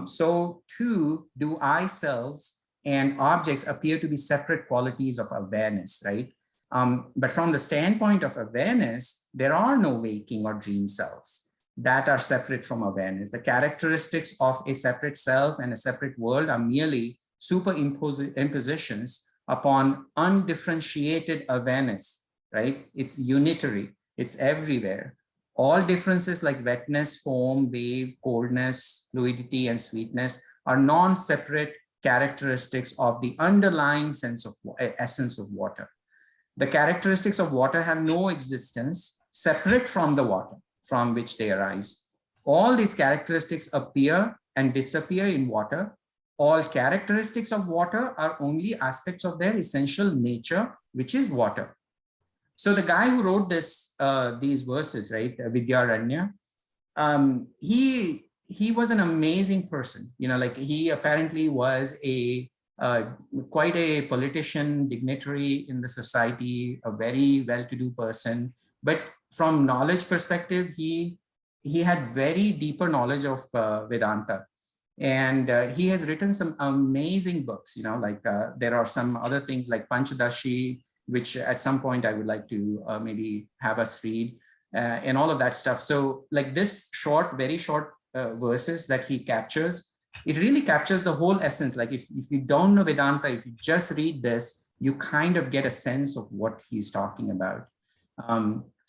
So too do I selves and objects appear to be separate qualities of awareness, right? But from the standpoint of awareness, there are no waking or dream selves that are separate from awareness. The characteristics of a separate self and a separate world are merely superimpositions upon undifferentiated awareness, right? It's unitary, it's everywhere. All differences like wetness, foam, wave, coldness, fluidity, and sweetness are non-separate characteristics of the underlying essence of water. The characteristics of water have no existence separate from the water from which they arise. All these characteristics appear and disappear in water. All characteristics of water are only aspects of their essential nature, which is water. So the guy who wrote these verses, right, Vidyaranya, he was an amazing person. Like he apparently was quite a politician, dignitary in the society, a very well-to-do person. But from knowledge perspective, he had very deeper knowledge of Vedanta. And he has written some amazing books, like there are some other things like Panchadashi, which at some point I would like to maybe have us read, and all of that stuff. So like this very short verses that he captures, it really captures the whole essence. Like if you don't know Vedanta, if you just read this, you kind of get a sense of what he's talking about.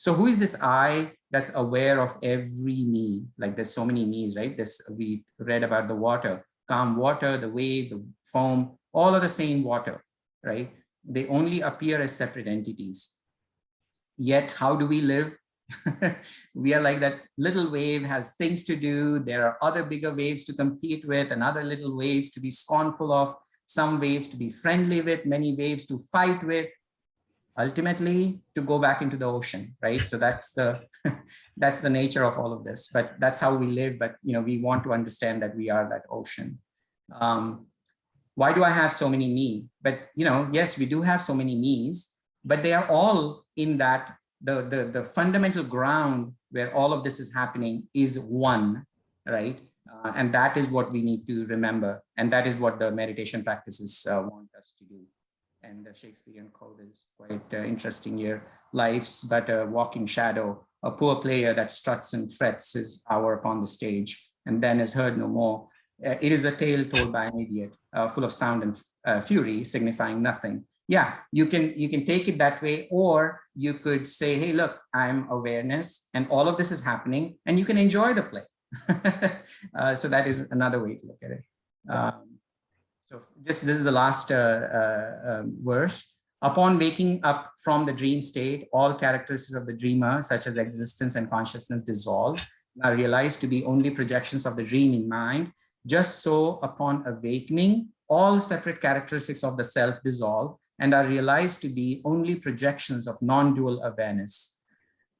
So who is this I that's aware of every me? Like there's so many me's, right? We read about the water, calm water, the wave, the foam, all are the same water, right? They only appear as separate entities. Yet how do we live? We are like that little wave has things to do. There are other bigger waves to compete with and other little waves to be scornful of, some waves to be friendly with, many waves to fight with, ultimately to go back into the ocean, right? So that's the that's the nature of all of this, but that's how we live. But we want to understand that we are that ocean. Why do I have so many me? But yes, we do have so many me's, but they are all in that the fundamental ground where all of this is happening is one, right? And that is what we need to remember, and that is what the meditation practices want us to do. And the Shakespearean quote is quite interesting here. Life's but a walking shadow, a poor player that struts and frets his hour upon the stage, and then is heard no more. It is a tale told by an idiot, full of sound and fury, signifying nothing. Yeah, you can take it that way, or you could say, hey, look, I'm awareness, and all of this is happening, and you can enjoy the play. So that is another way to look at it. So this is the last verse. Upon waking up from the dream state, all characteristics of the dreamer, such as existence and consciousness, dissolve, are realized to be only projections of the dreaming mind. Just so, upon awakening, all separate characteristics of the self dissolve and are realized to be only projections of non-dual awareness.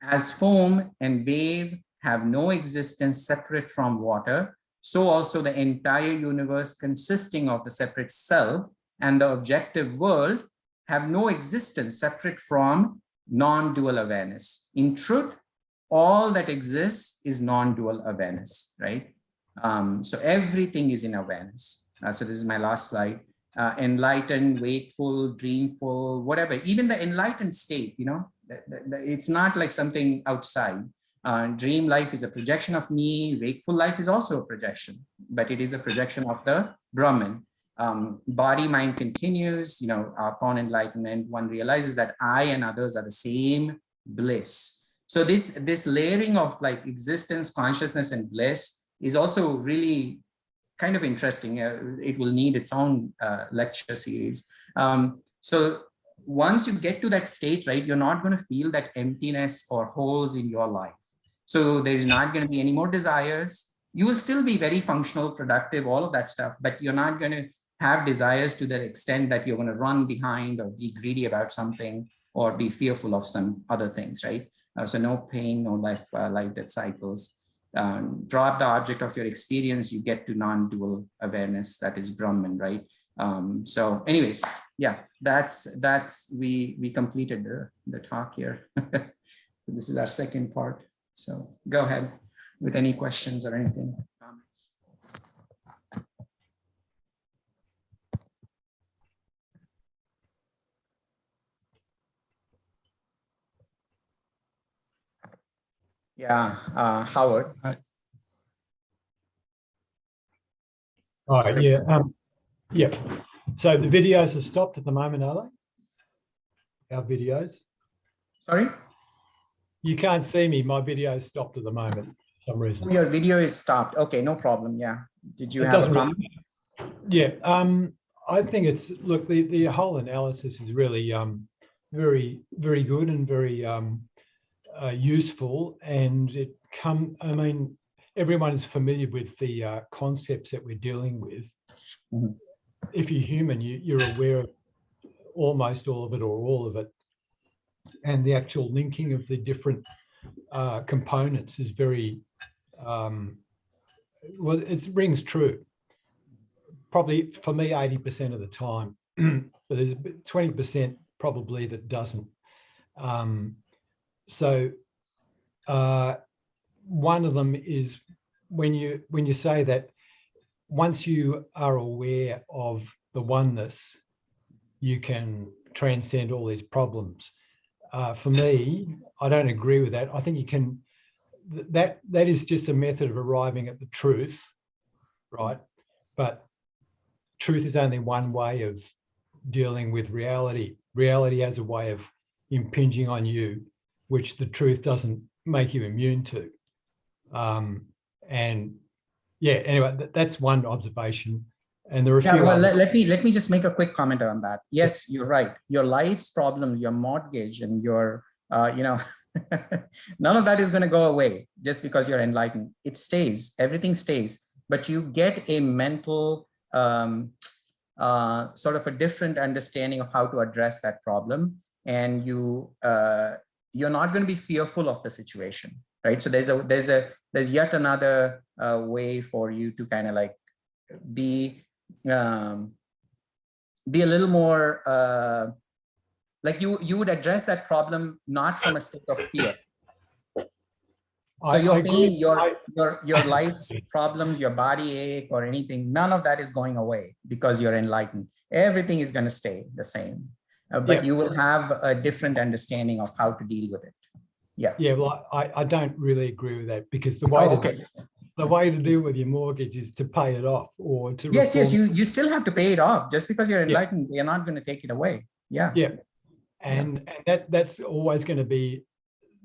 As foam and wave have no existence separate from water, so also the entire universe consisting of the separate self and the objective world have no existence separate from non-dual awareness. In truth, all that exists is non-dual awareness, right? So everything is in awareness. So this is my last slide. Enlightened, wakeful, dreamful, whatever, even the enlightened state, it's not like something outside. Dream life is a projection of me. Wakeful life is also a projection, but it is a projection of the Brahman. Body mind continues, upon enlightenment, one realizes that I and others are the same bliss. So this layering of like existence, consciousness, and bliss is also really kind of interesting. It will need its own lecture series. So once you get to that state, right, you're not going to feel that emptiness or holes in your life. So there is not going to be any more desires. You will still be very functional, productive, all of that stuff, but you're not going to have desires to the extent that you're going to run behind or be greedy about something or be fearful of some other things, right? So no pain, no life that cycles. Drop the object of your experience, you get to non-dual awareness, that is Brahman, right? So anyways, yeah, we completed the talk here. This is our second part. So go ahead with any questions or anything, comments. Yeah, Howard. All right, yeah. So the videos are stopped at the moment, are they? Our videos? Sorry? You can't see me. My video is stopped at the moment for some reason. Your video is stopped. Okay, no problem. Yeah. Did you have a comment? Yeah. I think it's, look, the whole analysis is really very, very good and very useful. And I mean, everyone is familiar with the concepts that we're dealing with. Mm-hmm. If you're human, you're aware of almost all of it or all of it. And the actual linking of the different components is very, well, it rings true. Probably for me, 80% of the time, but there's 20% probably that doesn't. So one of them is when you say that once you are aware of the oneness, you can transcend all these problems. For me, I don't agree with that. I think you can, that is just a method of arriving at the truth, right? But truth is only one way of dealing with reality. Reality has a way of impinging on you, which the truth doesn't make you immune to. And yeah, anyway, that's one observation. And there are a few well, let me just make a quick comment on that. Yes, you're right. Your life's problems, your mortgage and your, None of that is going to go away just because you're enlightened. It stays, everything stays, but you get a mental sort of a different understanding of how to address that problem. And you're not going to be fearful of the situation, right? So there's yet another way for you to kind of like be a little more like you would address that problem not from a state of fear. So your pain, your life's problems, your body ache or anything, none of that is going away because you're enlightened. Everything is going to stay the same, but you will have a different understanding of how to deal with it. Yeah. Yeah. Well, I don't really agree with that, because the way the way to deal with your mortgage is to pay it off, or to yes, you still have to pay it off. Just because you're enlightened, they're not going to take it away. Yeah. Yeah. And that's always going to be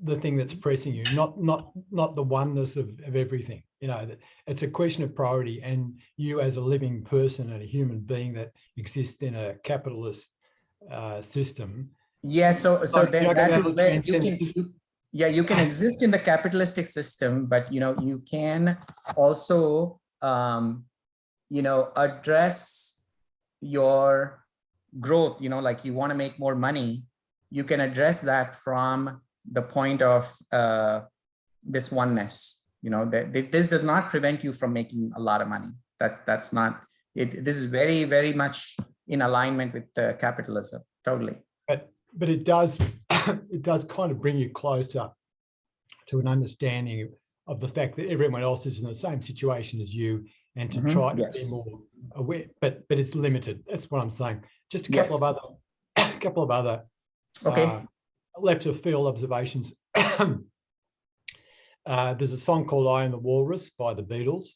the thing that's pressing you, not the oneness of everything. You know, it's a question of priority, and you as a living person and a human being that exists in a capitalist system. Yeah, so that is where you can exist in the capitalistic system, but you can also address your growth. Like you want to make more money, you can address that from the point of this oneness. This does not prevent you from making a lot of money. That's not it. This is very, very much in alignment with capitalism. Totally. But it does kind of bring you closer to an understanding of the fact that everyone else is in the same situation as you, and to try to be more aware. But it's limited. That's what I'm saying. Just a couple of other left of field observations. There's a song called "I Am the Walrus" by the Beatles,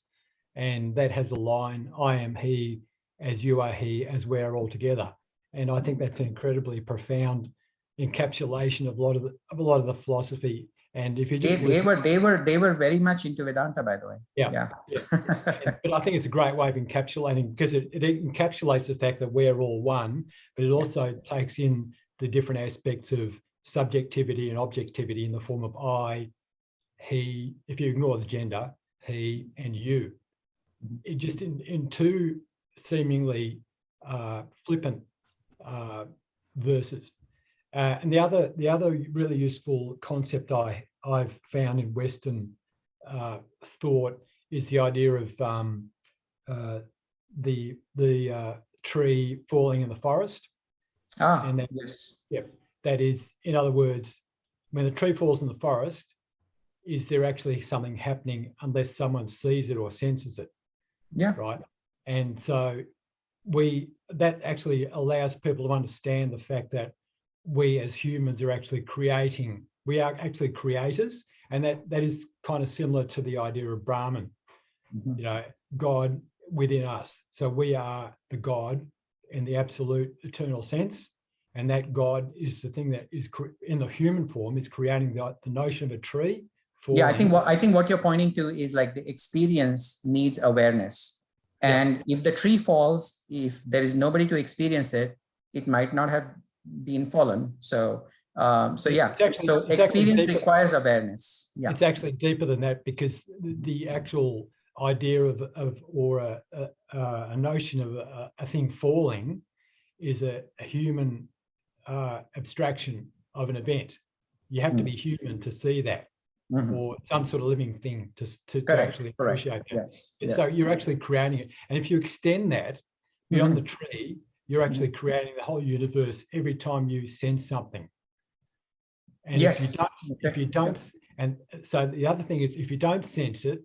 and that has a line, "I am he, as you are he, as we are all together." And I think that's an incredibly profound encapsulation of a lot of the philosophy. And if you just they were very much into Vedanta, by the way. Yeah. But I think it's a great way of encapsulating, because it encapsulates the fact that we're all one, but it also takes in the different aspects of subjectivity and objectivity in the form of I, he, if you ignore the gender, he and you. It just in two seemingly flippant verses. And the other really useful concept I've found in Western thought is the idea of the tree falling in the forest. And that, that is, in other words, when the tree falls in the forest, is there actually something happening unless someone sees it or senses it? Yeah. Right. And so that actually allows people to understand the fact that we as humans are actually creating. We are actually creators, and that is kind of similar to the idea of Brahman, God within us. So we are the God in the absolute eternal sense, and that God is the thing that is in the human form is creating the notion of a tree. I think what you're pointing to is like the experience needs awareness, and if the tree falls, if there is nobody to experience it, it might not have been fallen. So experience requires awareness. Yeah, it's actually deeper than that, because the actual idea of a notion of a thing falling is a human abstraction of an event. You have to be human to see that, or some sort of living thing to actually appreciate that. So you're actually creating it, and if you extend that beyond the tree, you're actually creating the whole universe every time you sense something. And if you don't, and so the other thing is, if you don't sense it,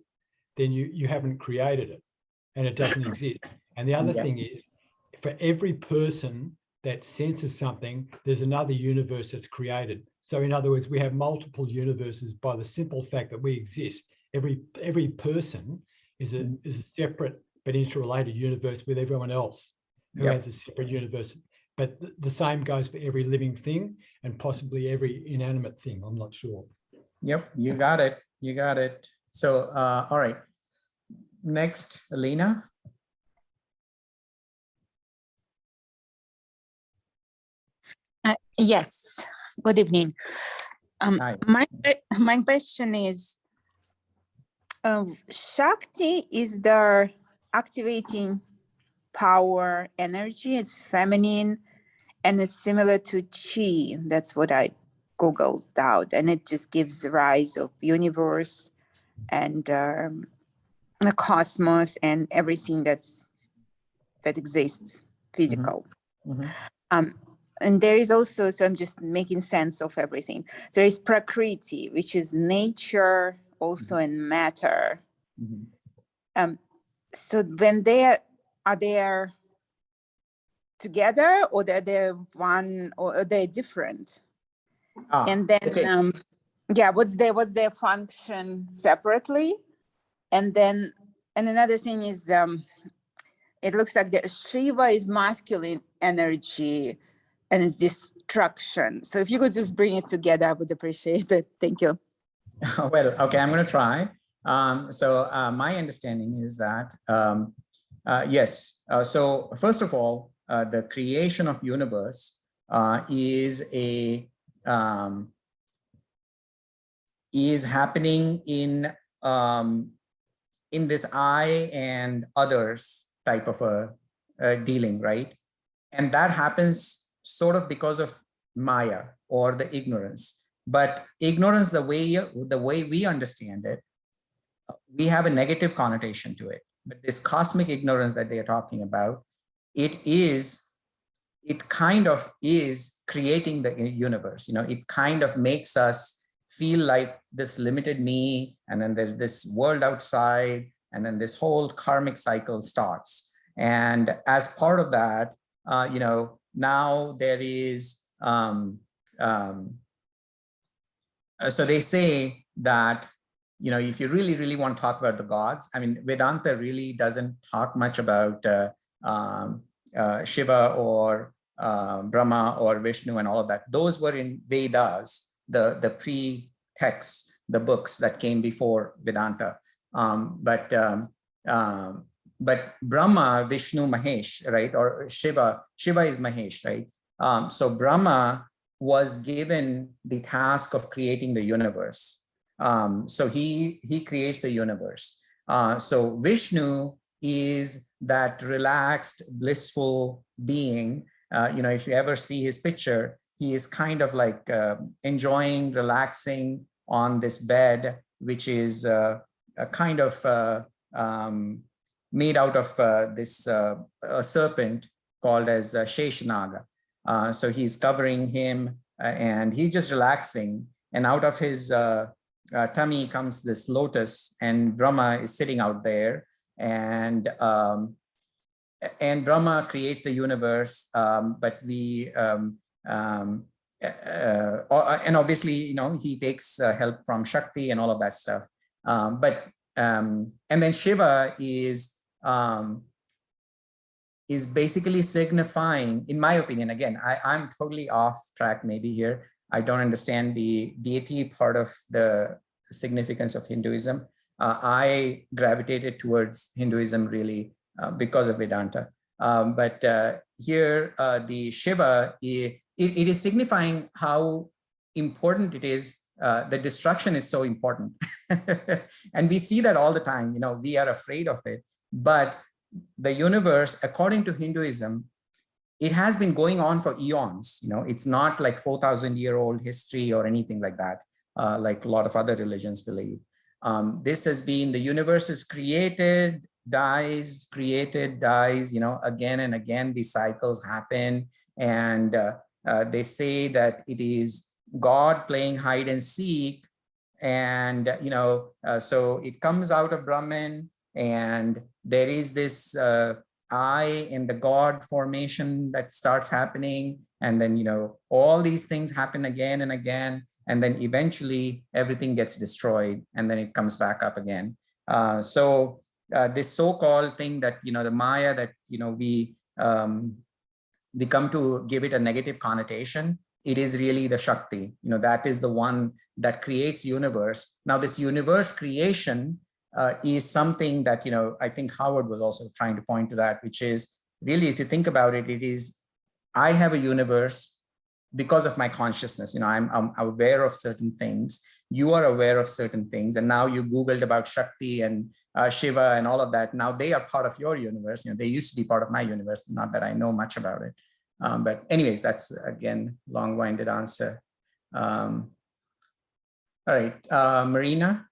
then you haven't created it, and it doesn't exist. And the other thing is, for every person that senses something, there's another universe that's created. So in other words, we have multiple universes by the simple fact that we exist. Every person is a separate but interrelated universe with everyone else who has a separate universe. But the same goes for every living thing and possibly every inanimate thing. I'm not sure. Yep, you got it. You got it. So, all right. Next, Alina. Yes, good evening. Hi. My question is, Shakti is the activating power energy. It's feminine, and it's similar to Chi. That's what I Googled out, and it just gives the rise of universe and the cosmos and everything that exists, physical. And there is also, so I'm just making sense of everything. There is Prakriti, which is nature, also in matter. So when are they together, or they're one, or are they different? And then, okay. yeah, what's their function separately? And then, and another thing is, it looks like the Shiva is masculine energy and it's destruction. So if you could just bring it together, I would appreciate it. Thank you. Well, okay, I'm going to try. My understanding is that, yes. So first of all, the creation of universe is happening in this I and others type of a dealing, right? And that happens sort of because of Maya, or the ignorance. But ignorance, the way we understand it, we have a negative connotation to it. But this cosmic ignorance that they are talking about, it kind of is creating the universe. You know, it kind of makes us feel like this limited me, and then there's this world outside, and then this whole karmic cycle starts. And as part of that, you know, now there is, so they say that, you know, if you really, really want to talk about the gods, I mean, Vedanta really doesn't talk much about Shiva or Brahma or Vishnu and all of that. Those were in Vedas, the pre-texts, the books that came before Vedanta. But Brahma, Vishnu, Mahesh, right? Or Shiva is Mahesh, right? So Brahma was given the task of creating the universe. So he creates the universe. So Vishnu is that relaxed, blissful being. You know, if you ever see his picture, he is kind of like enjoying, relaxing on this bed, which is a kind of made out of this a serpent called as Sheshanaga. So he's covering him and he's just relaxing. And out of his tummy comes this lotus, and Brahma is sitting out there. And Brahma creates the universe, but and obviously, you know, he takes help from Shakti and all of that stuff. And then Shiva is basically signifying, in my opinion, again, I'm totally off track maybe here. I don't understand the deity part of the significance of Hinduism. I gravitated towards Hinduism really because of Vedanta. But here, the Shiva, it is signifying how important it is. The destruction is so important. And we see that all the time. You know, we are afraid of it. But the universe, according to Hinduism, it has been going on for eons. You know, it's not like 4,000-year-old history or anything like that, like a lot of other religions believe. This has been, the universe is created, dies, created, dies, you know, again and again, these cycles happen. And they say that it is God playing hide and seek. And, you know, so it comes out of Brahman, and there is this I in the God formation that starts happening. And then, you know, all these things happen again and again. And then eventually everything gets destroyed, and then it comes back up again. So this so-called thing that, you know, the Maya that, you know, we come to give it a negative connotation. It is really the Shakti, you know, that is the one that creates universe. Now this universe creation is something that, you know, I think Howard was also trying to point to that, which is really, if you think about it, it is, I have a universe, because of my consciousness. I'm aware of certain things. You are aware of certain things. And now you Googled about Shakti and Shiva and all of that. Now they are part of your universe. They used to be part of my universe. Not that I know much about it. But anyways, that's, again, long-winded answer. All right, Marina.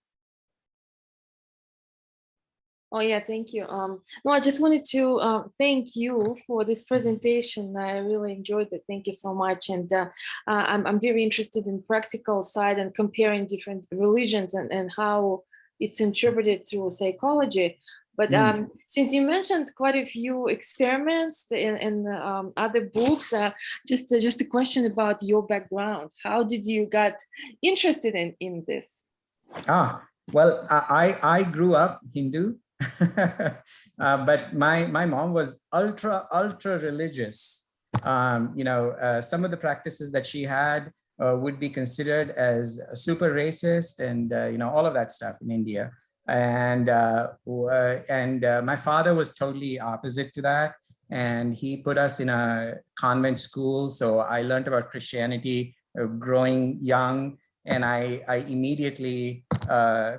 Oh yeah, thank you. No, I just wanted to thank you for this presentation. I really enjoyed it. Thank you so much. And I'm very interested in practical side and comparing different religions and how it's interpreted through psychology. But since you mentioned quite a few experiments in other books, just a question about your background. How did you get interested in this? Well, I grew up Hindu. But my mom was ultra religious. Some of the practices that she had would be considered as super racist and all of that stuff in India. And my father was totally opposite to that, and he put us in a convent school. So I learned about Christianity growing young, and I immediately I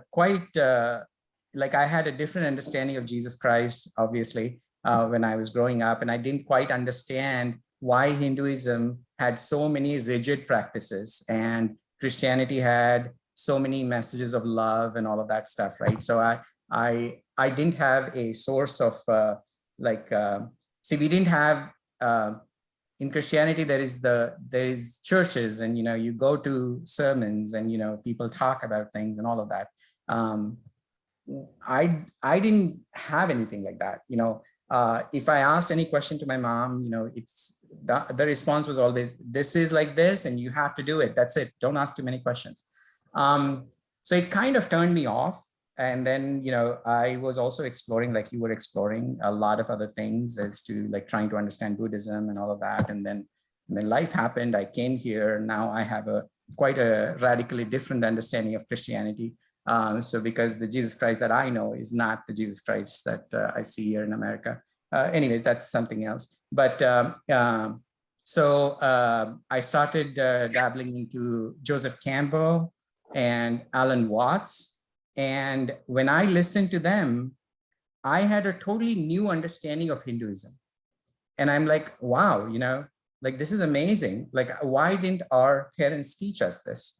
had a different understanding of Jesus Christ, obviously, when I was growing up, and I didn't quite understand why Hinduism had so many rigid practices and Christianity had so many messages of love and all of that stuff, right? So I didn't have a source of we didn't have in Christianity there is churches, and you go to sermons and people talk about things and all of that. I didn't have anything like that. If I asked any question to my mom, it's the response was always, this is like this and you have to do it. That's it. Don't ask too many questions. So it kind of turned me off. And then, I was also exploring, like you were exploring, a lot of other things as to trying to understand Buddhism and all of that. And then when life happened, I came here. Now I have quite a radically different understanding of Christianity. So because the Jesus Christ that I know is not the Jesus Christ that I see here in America. Anyways, that's something else. But so I started dabbling into Joseph Campbell and Alan Watts. And when I listened to them, I had a totally new understanding of Hinduism. And I'm like, wow, this is amazing. Why didn't our parents teach us this?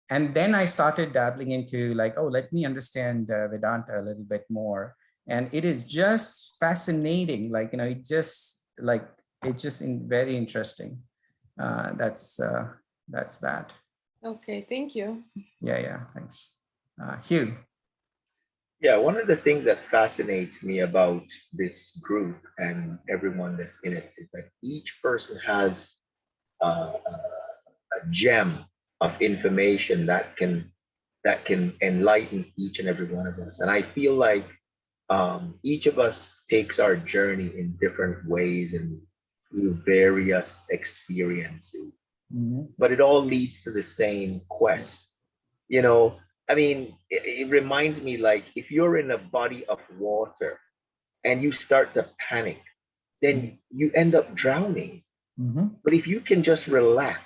And then I started dabbling into let me understand Vedanta a little bit more. And it is just fascinating. It's just very interesting. That's that. Okay, thank you. Yeah, thanks. Hugh. Yeah, one of the things that fascinates me about this group and everyone that's in it is that each person has a gem of information that can enlighten each and every one of us. And I feel like each of us takes our journey in different ways and through various experiences. Mm-hmm. But it all leads to the same quest. It reminds me, if you're in a body of water and you start to panic, then you end up drowning. Mm-hmm. But if you can just relax,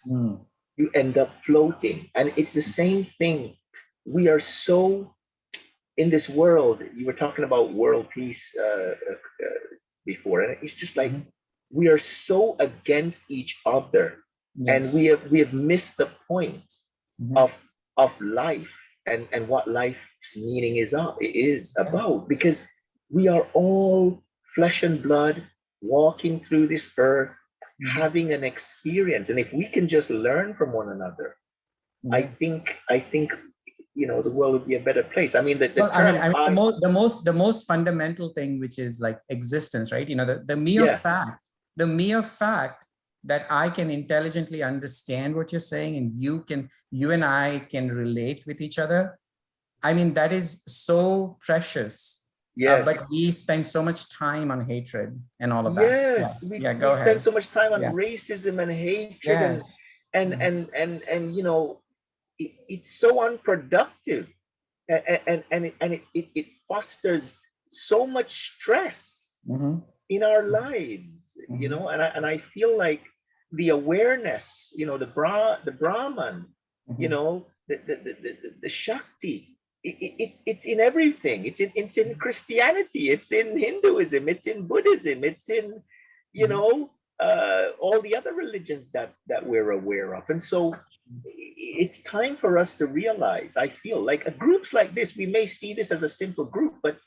you end up floating. And it's the same thing. We are so in this world. You were talking about world peace before, and it's just like we are so against each other. Yes. And we have missed the point of life and what life's meaning is about, because we are all flesh and blood walking through this earth, having an experience. And if we can just learn from one another, I think the world would be a better place. The most fundamental thing, which is existence, right? The mere fact that I can intelligently understand what you're saying, and you and I can relate with each other. That is so precious. Yeah. But we spend so much time on hatred and all of that. Yes, we spend so much time on racism and hatred. Yes. And it's so unproductive, and it fosters so much stress in our lives. And I feel like the awareness, the Brahman, the Shakti. It's in everything. It's in Christianity. It's in Hinduism. It's in Buddhism. It's in all the other religions that we're aware of. And so it's time for us to realize, I feel like groups like this, we may see this as a simple group, but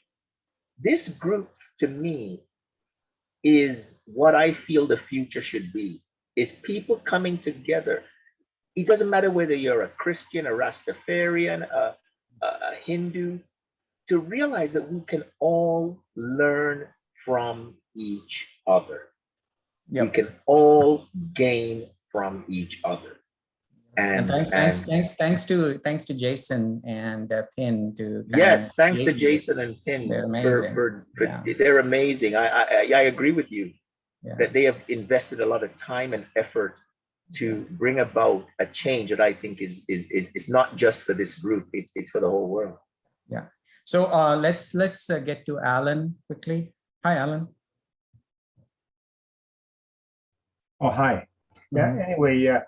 this group to me is what I feel the future should be, is people coming together. It doesn't matter whether you're a Christian, a Rastafarian, a Hindu, to realize that we can all learn from each other. Yep. We can all gain from each other. And thanks to Jason and Pin to thanks to Jason and Pin. They're amazing. They're amazing. I agree with you that they have invested a lot of time and effort to bring about a change that I think is not just for this group, it's for the whole world. Yeah. So let's get to Alan quickly. Hi, Alan. Oh, hi. Yeah. Anyway,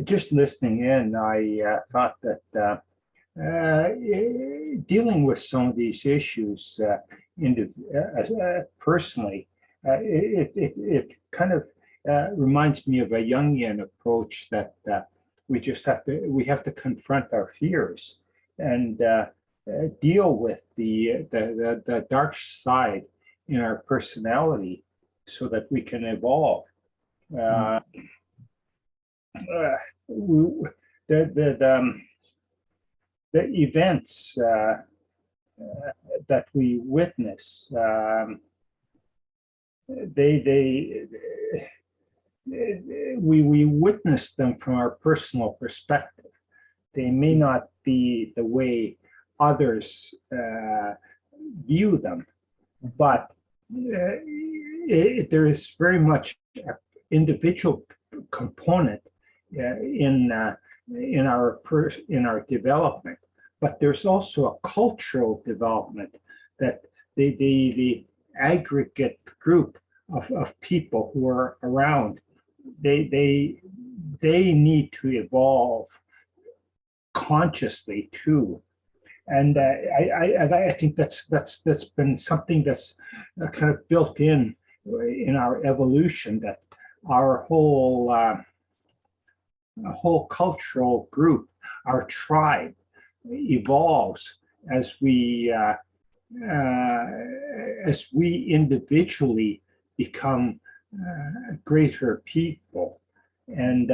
just listening in, I thought that dealing with some of these issues personally, it kind of reminds me of a Jungian approach that we have to confront our fears and deal with the dark side in our personality so that we can evolve. The events that we witness, we witness them from our personal perspective. They may not be the way others view them, but there is very much an individual component in our development, but there's also a cultural development that the aggregate group of people who are around, they need to evolve consciously too. And I think that's been something that's kind of built in our evolution, that our whole cultural group, our tribe, evolves as we individually become greater people. And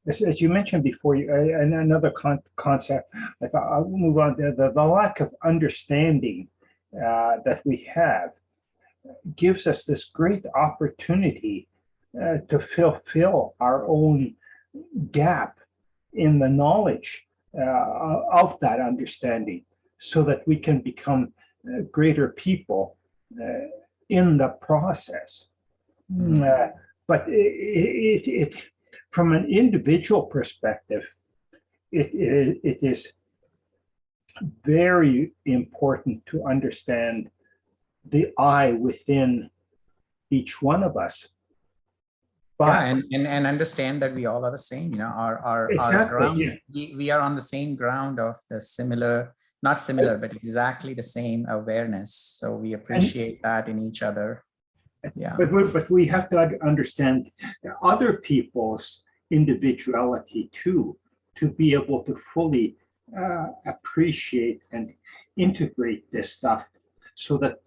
as you mentioned before, and another concept, I'll move on to the lack of understanding that we have gives us this great opportunity to fulfill our own gap in the knowledge of that understanding, so that we can become greater people in the process. But it from an individual perspective, it is very important to understand the I within each one of us. But and understand that we all are the same. Our ground, we are on the same ground of the similar, not similar, but exactly the same awareness. So we appreciate that in each other. Yeah. But we have to understand other people's individuality too, to be able to fully appreciate and integrate this stuff, so that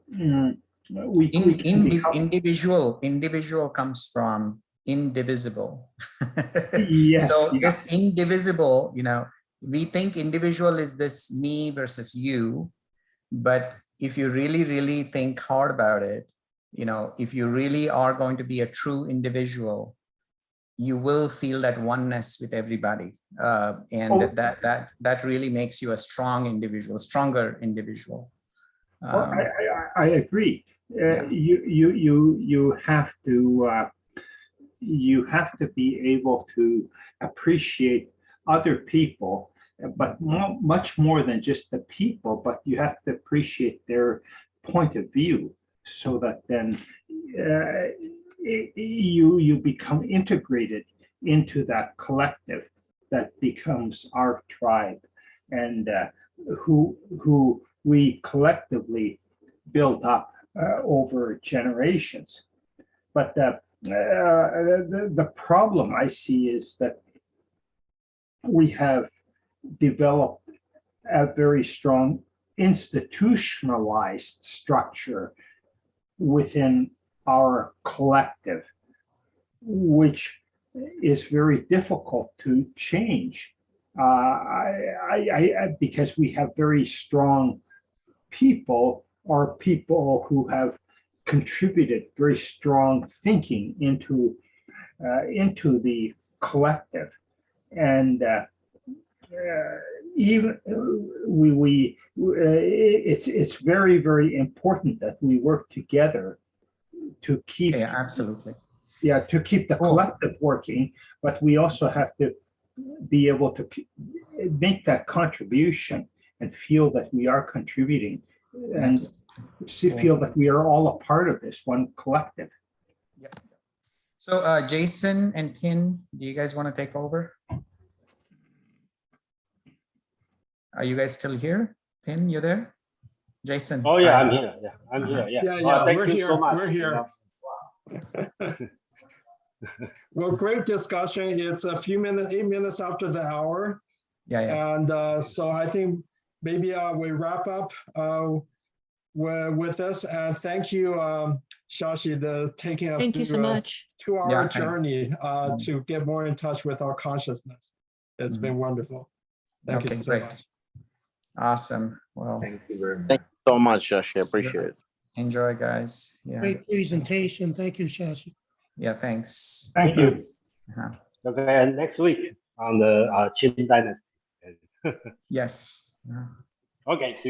we individual comes from indivisible. Yes. So this indivisible, we think individual is this me versus you, but if you really think hard about it, if you really are going to be a true individual, you will feel that oneness with everybody, and that really makes you a strong individual, stronger individual. I agree. You have to be able to appreciate other people, but much more than just the people, but you have to appreciate their point of view, so that then you become integrated into that collective that becomes our tribe, and who we collectively build up over generations. But the problem I see is that we have developed a very strong institutionalized structure within our collective, which is very difficult to change. Because we have very strong people, or people who have contributed very strong thinking into the collective, and even it's very, very important that we work together to keep absolutely to keep the collective working, but we also have to be able to make that contribution and feel that we are contributing, and feel that we are all a part of this one collective. Yeah. So Jason and Pin, do you guys want to take over? Are you guys still here? Pin, you there? Jason? Oh yeah, I'm here. Yeah, I'm here. Yeah. Yeah, Thank we're you here. so much, We're here. Well, great discussion. It's a few minutes, 8 minutes after the hour. Yeah. And so I think maybe we wrap up with this. And thank you, Shashi, taking us Thank you so much. 2-hour journey to get more in touch with our consciousness. It's been wonderful. Thank you so much. Awesome. Well, thank you very much. Thank you so much, Shashi. I appreciate it. Enjoy, guys. Yeah. Great presentation. Thank you, Shashi. Yeah, thanks. Thank you. Okay, and next week on the Qin Dynasty. Yes. Okay.